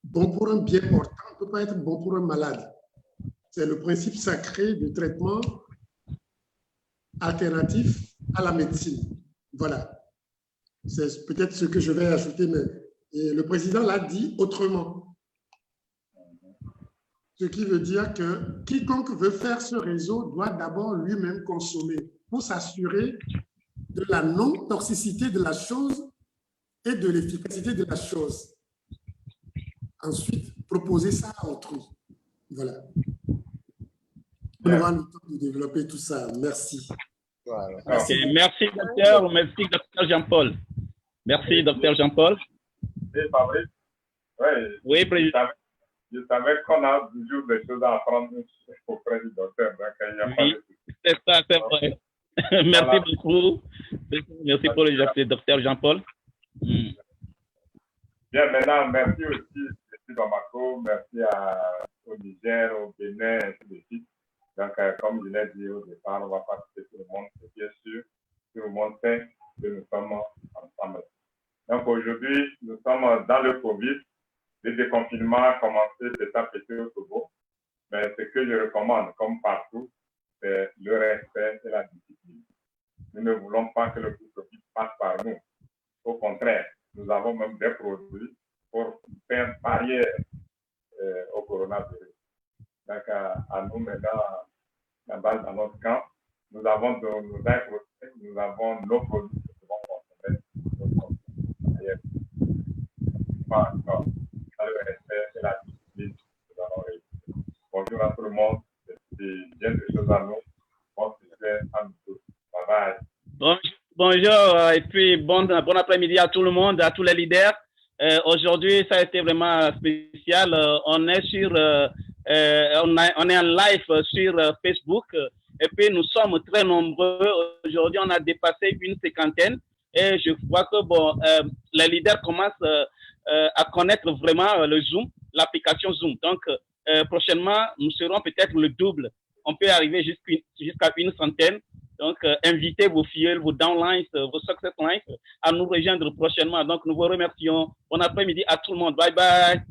bon pour un bien portant ne peut pas être bon pour un malade. C'est le principe sacré du traitement alternatif à la médecine. Voilà. C'est peut-être ce que je vais ajouter, mais le président l'a dit autrement. Ce qui veut dire que quiconque veut faire ce réseau doit d'abord lui-même consommer pour s'assurer de la non-toxicité de la chose et de l'efficacité de la chose. Ensuite, proposer ça à autrui. Voilà. On aura le temps de développer tout ça. Merci. Voilà. Ok, merci, docteur. Merci, docteur Jean-Paul. Merci, docteur Jean-Paul. Et Fabrice, Oui, président. Je savais qu'on a toujours des choses à apprendre auprès du docteur. Donc, il n'y a pas de... C'est ça, c'est vrai. Merci beaucoup. Merci pour le docteur Jean-Paul. Bien, maintenant, merci aussi, M. Bamako, merci au Niger, au Bénin, et ainsi de suite. Donc, comme je l'ai dit au départ, on va participer tout le monde, c'est bien sûr. Tout le monde sait que nous sommes ensemble. Donc, aujourd'hui, nous sommes dans le Covid. Le déconfinement a commencé petit à petit au Togo. Mais ce que je recommande, comme partout, c'est le respect et la discipline. Nous ne voulons pas que le Covid passe par nous. Au contraire, nous avons même des produits pour faire barrière au coronavirus. Donc, à nous maintenant, là-bas dans notre camp, nous avons nos produits, nous avons nos produits que nous devons consommer. Pas encore. Dans le respect et la discipline, nous allons réussir. Bonjour à tout le monde. C'est bien des choses à nous. Bon succès à nous tous. Bye bye. Bonjour et puis bon après-midi à tout le monde, à tous les leaders. Aujourd'hui, ça a été vraiment spécial. On est on est en live sur Facebook et puis nous sommes très nombreux. Aujourd'hui, on a dépassé une cinquantaine et je vois que les leaders commencent à connaître vraiment le Zoom, l'application Zoom. Donc, prochainement, nous serons peut-être le double. On peut arriver jusqu'à une centaine. Donc, invitez vos filles, vos downlines, vos success lines à nous rejoindre prochainement. Donc, nous vous remercions. Bon après-midi à tout le monde. Bye bye.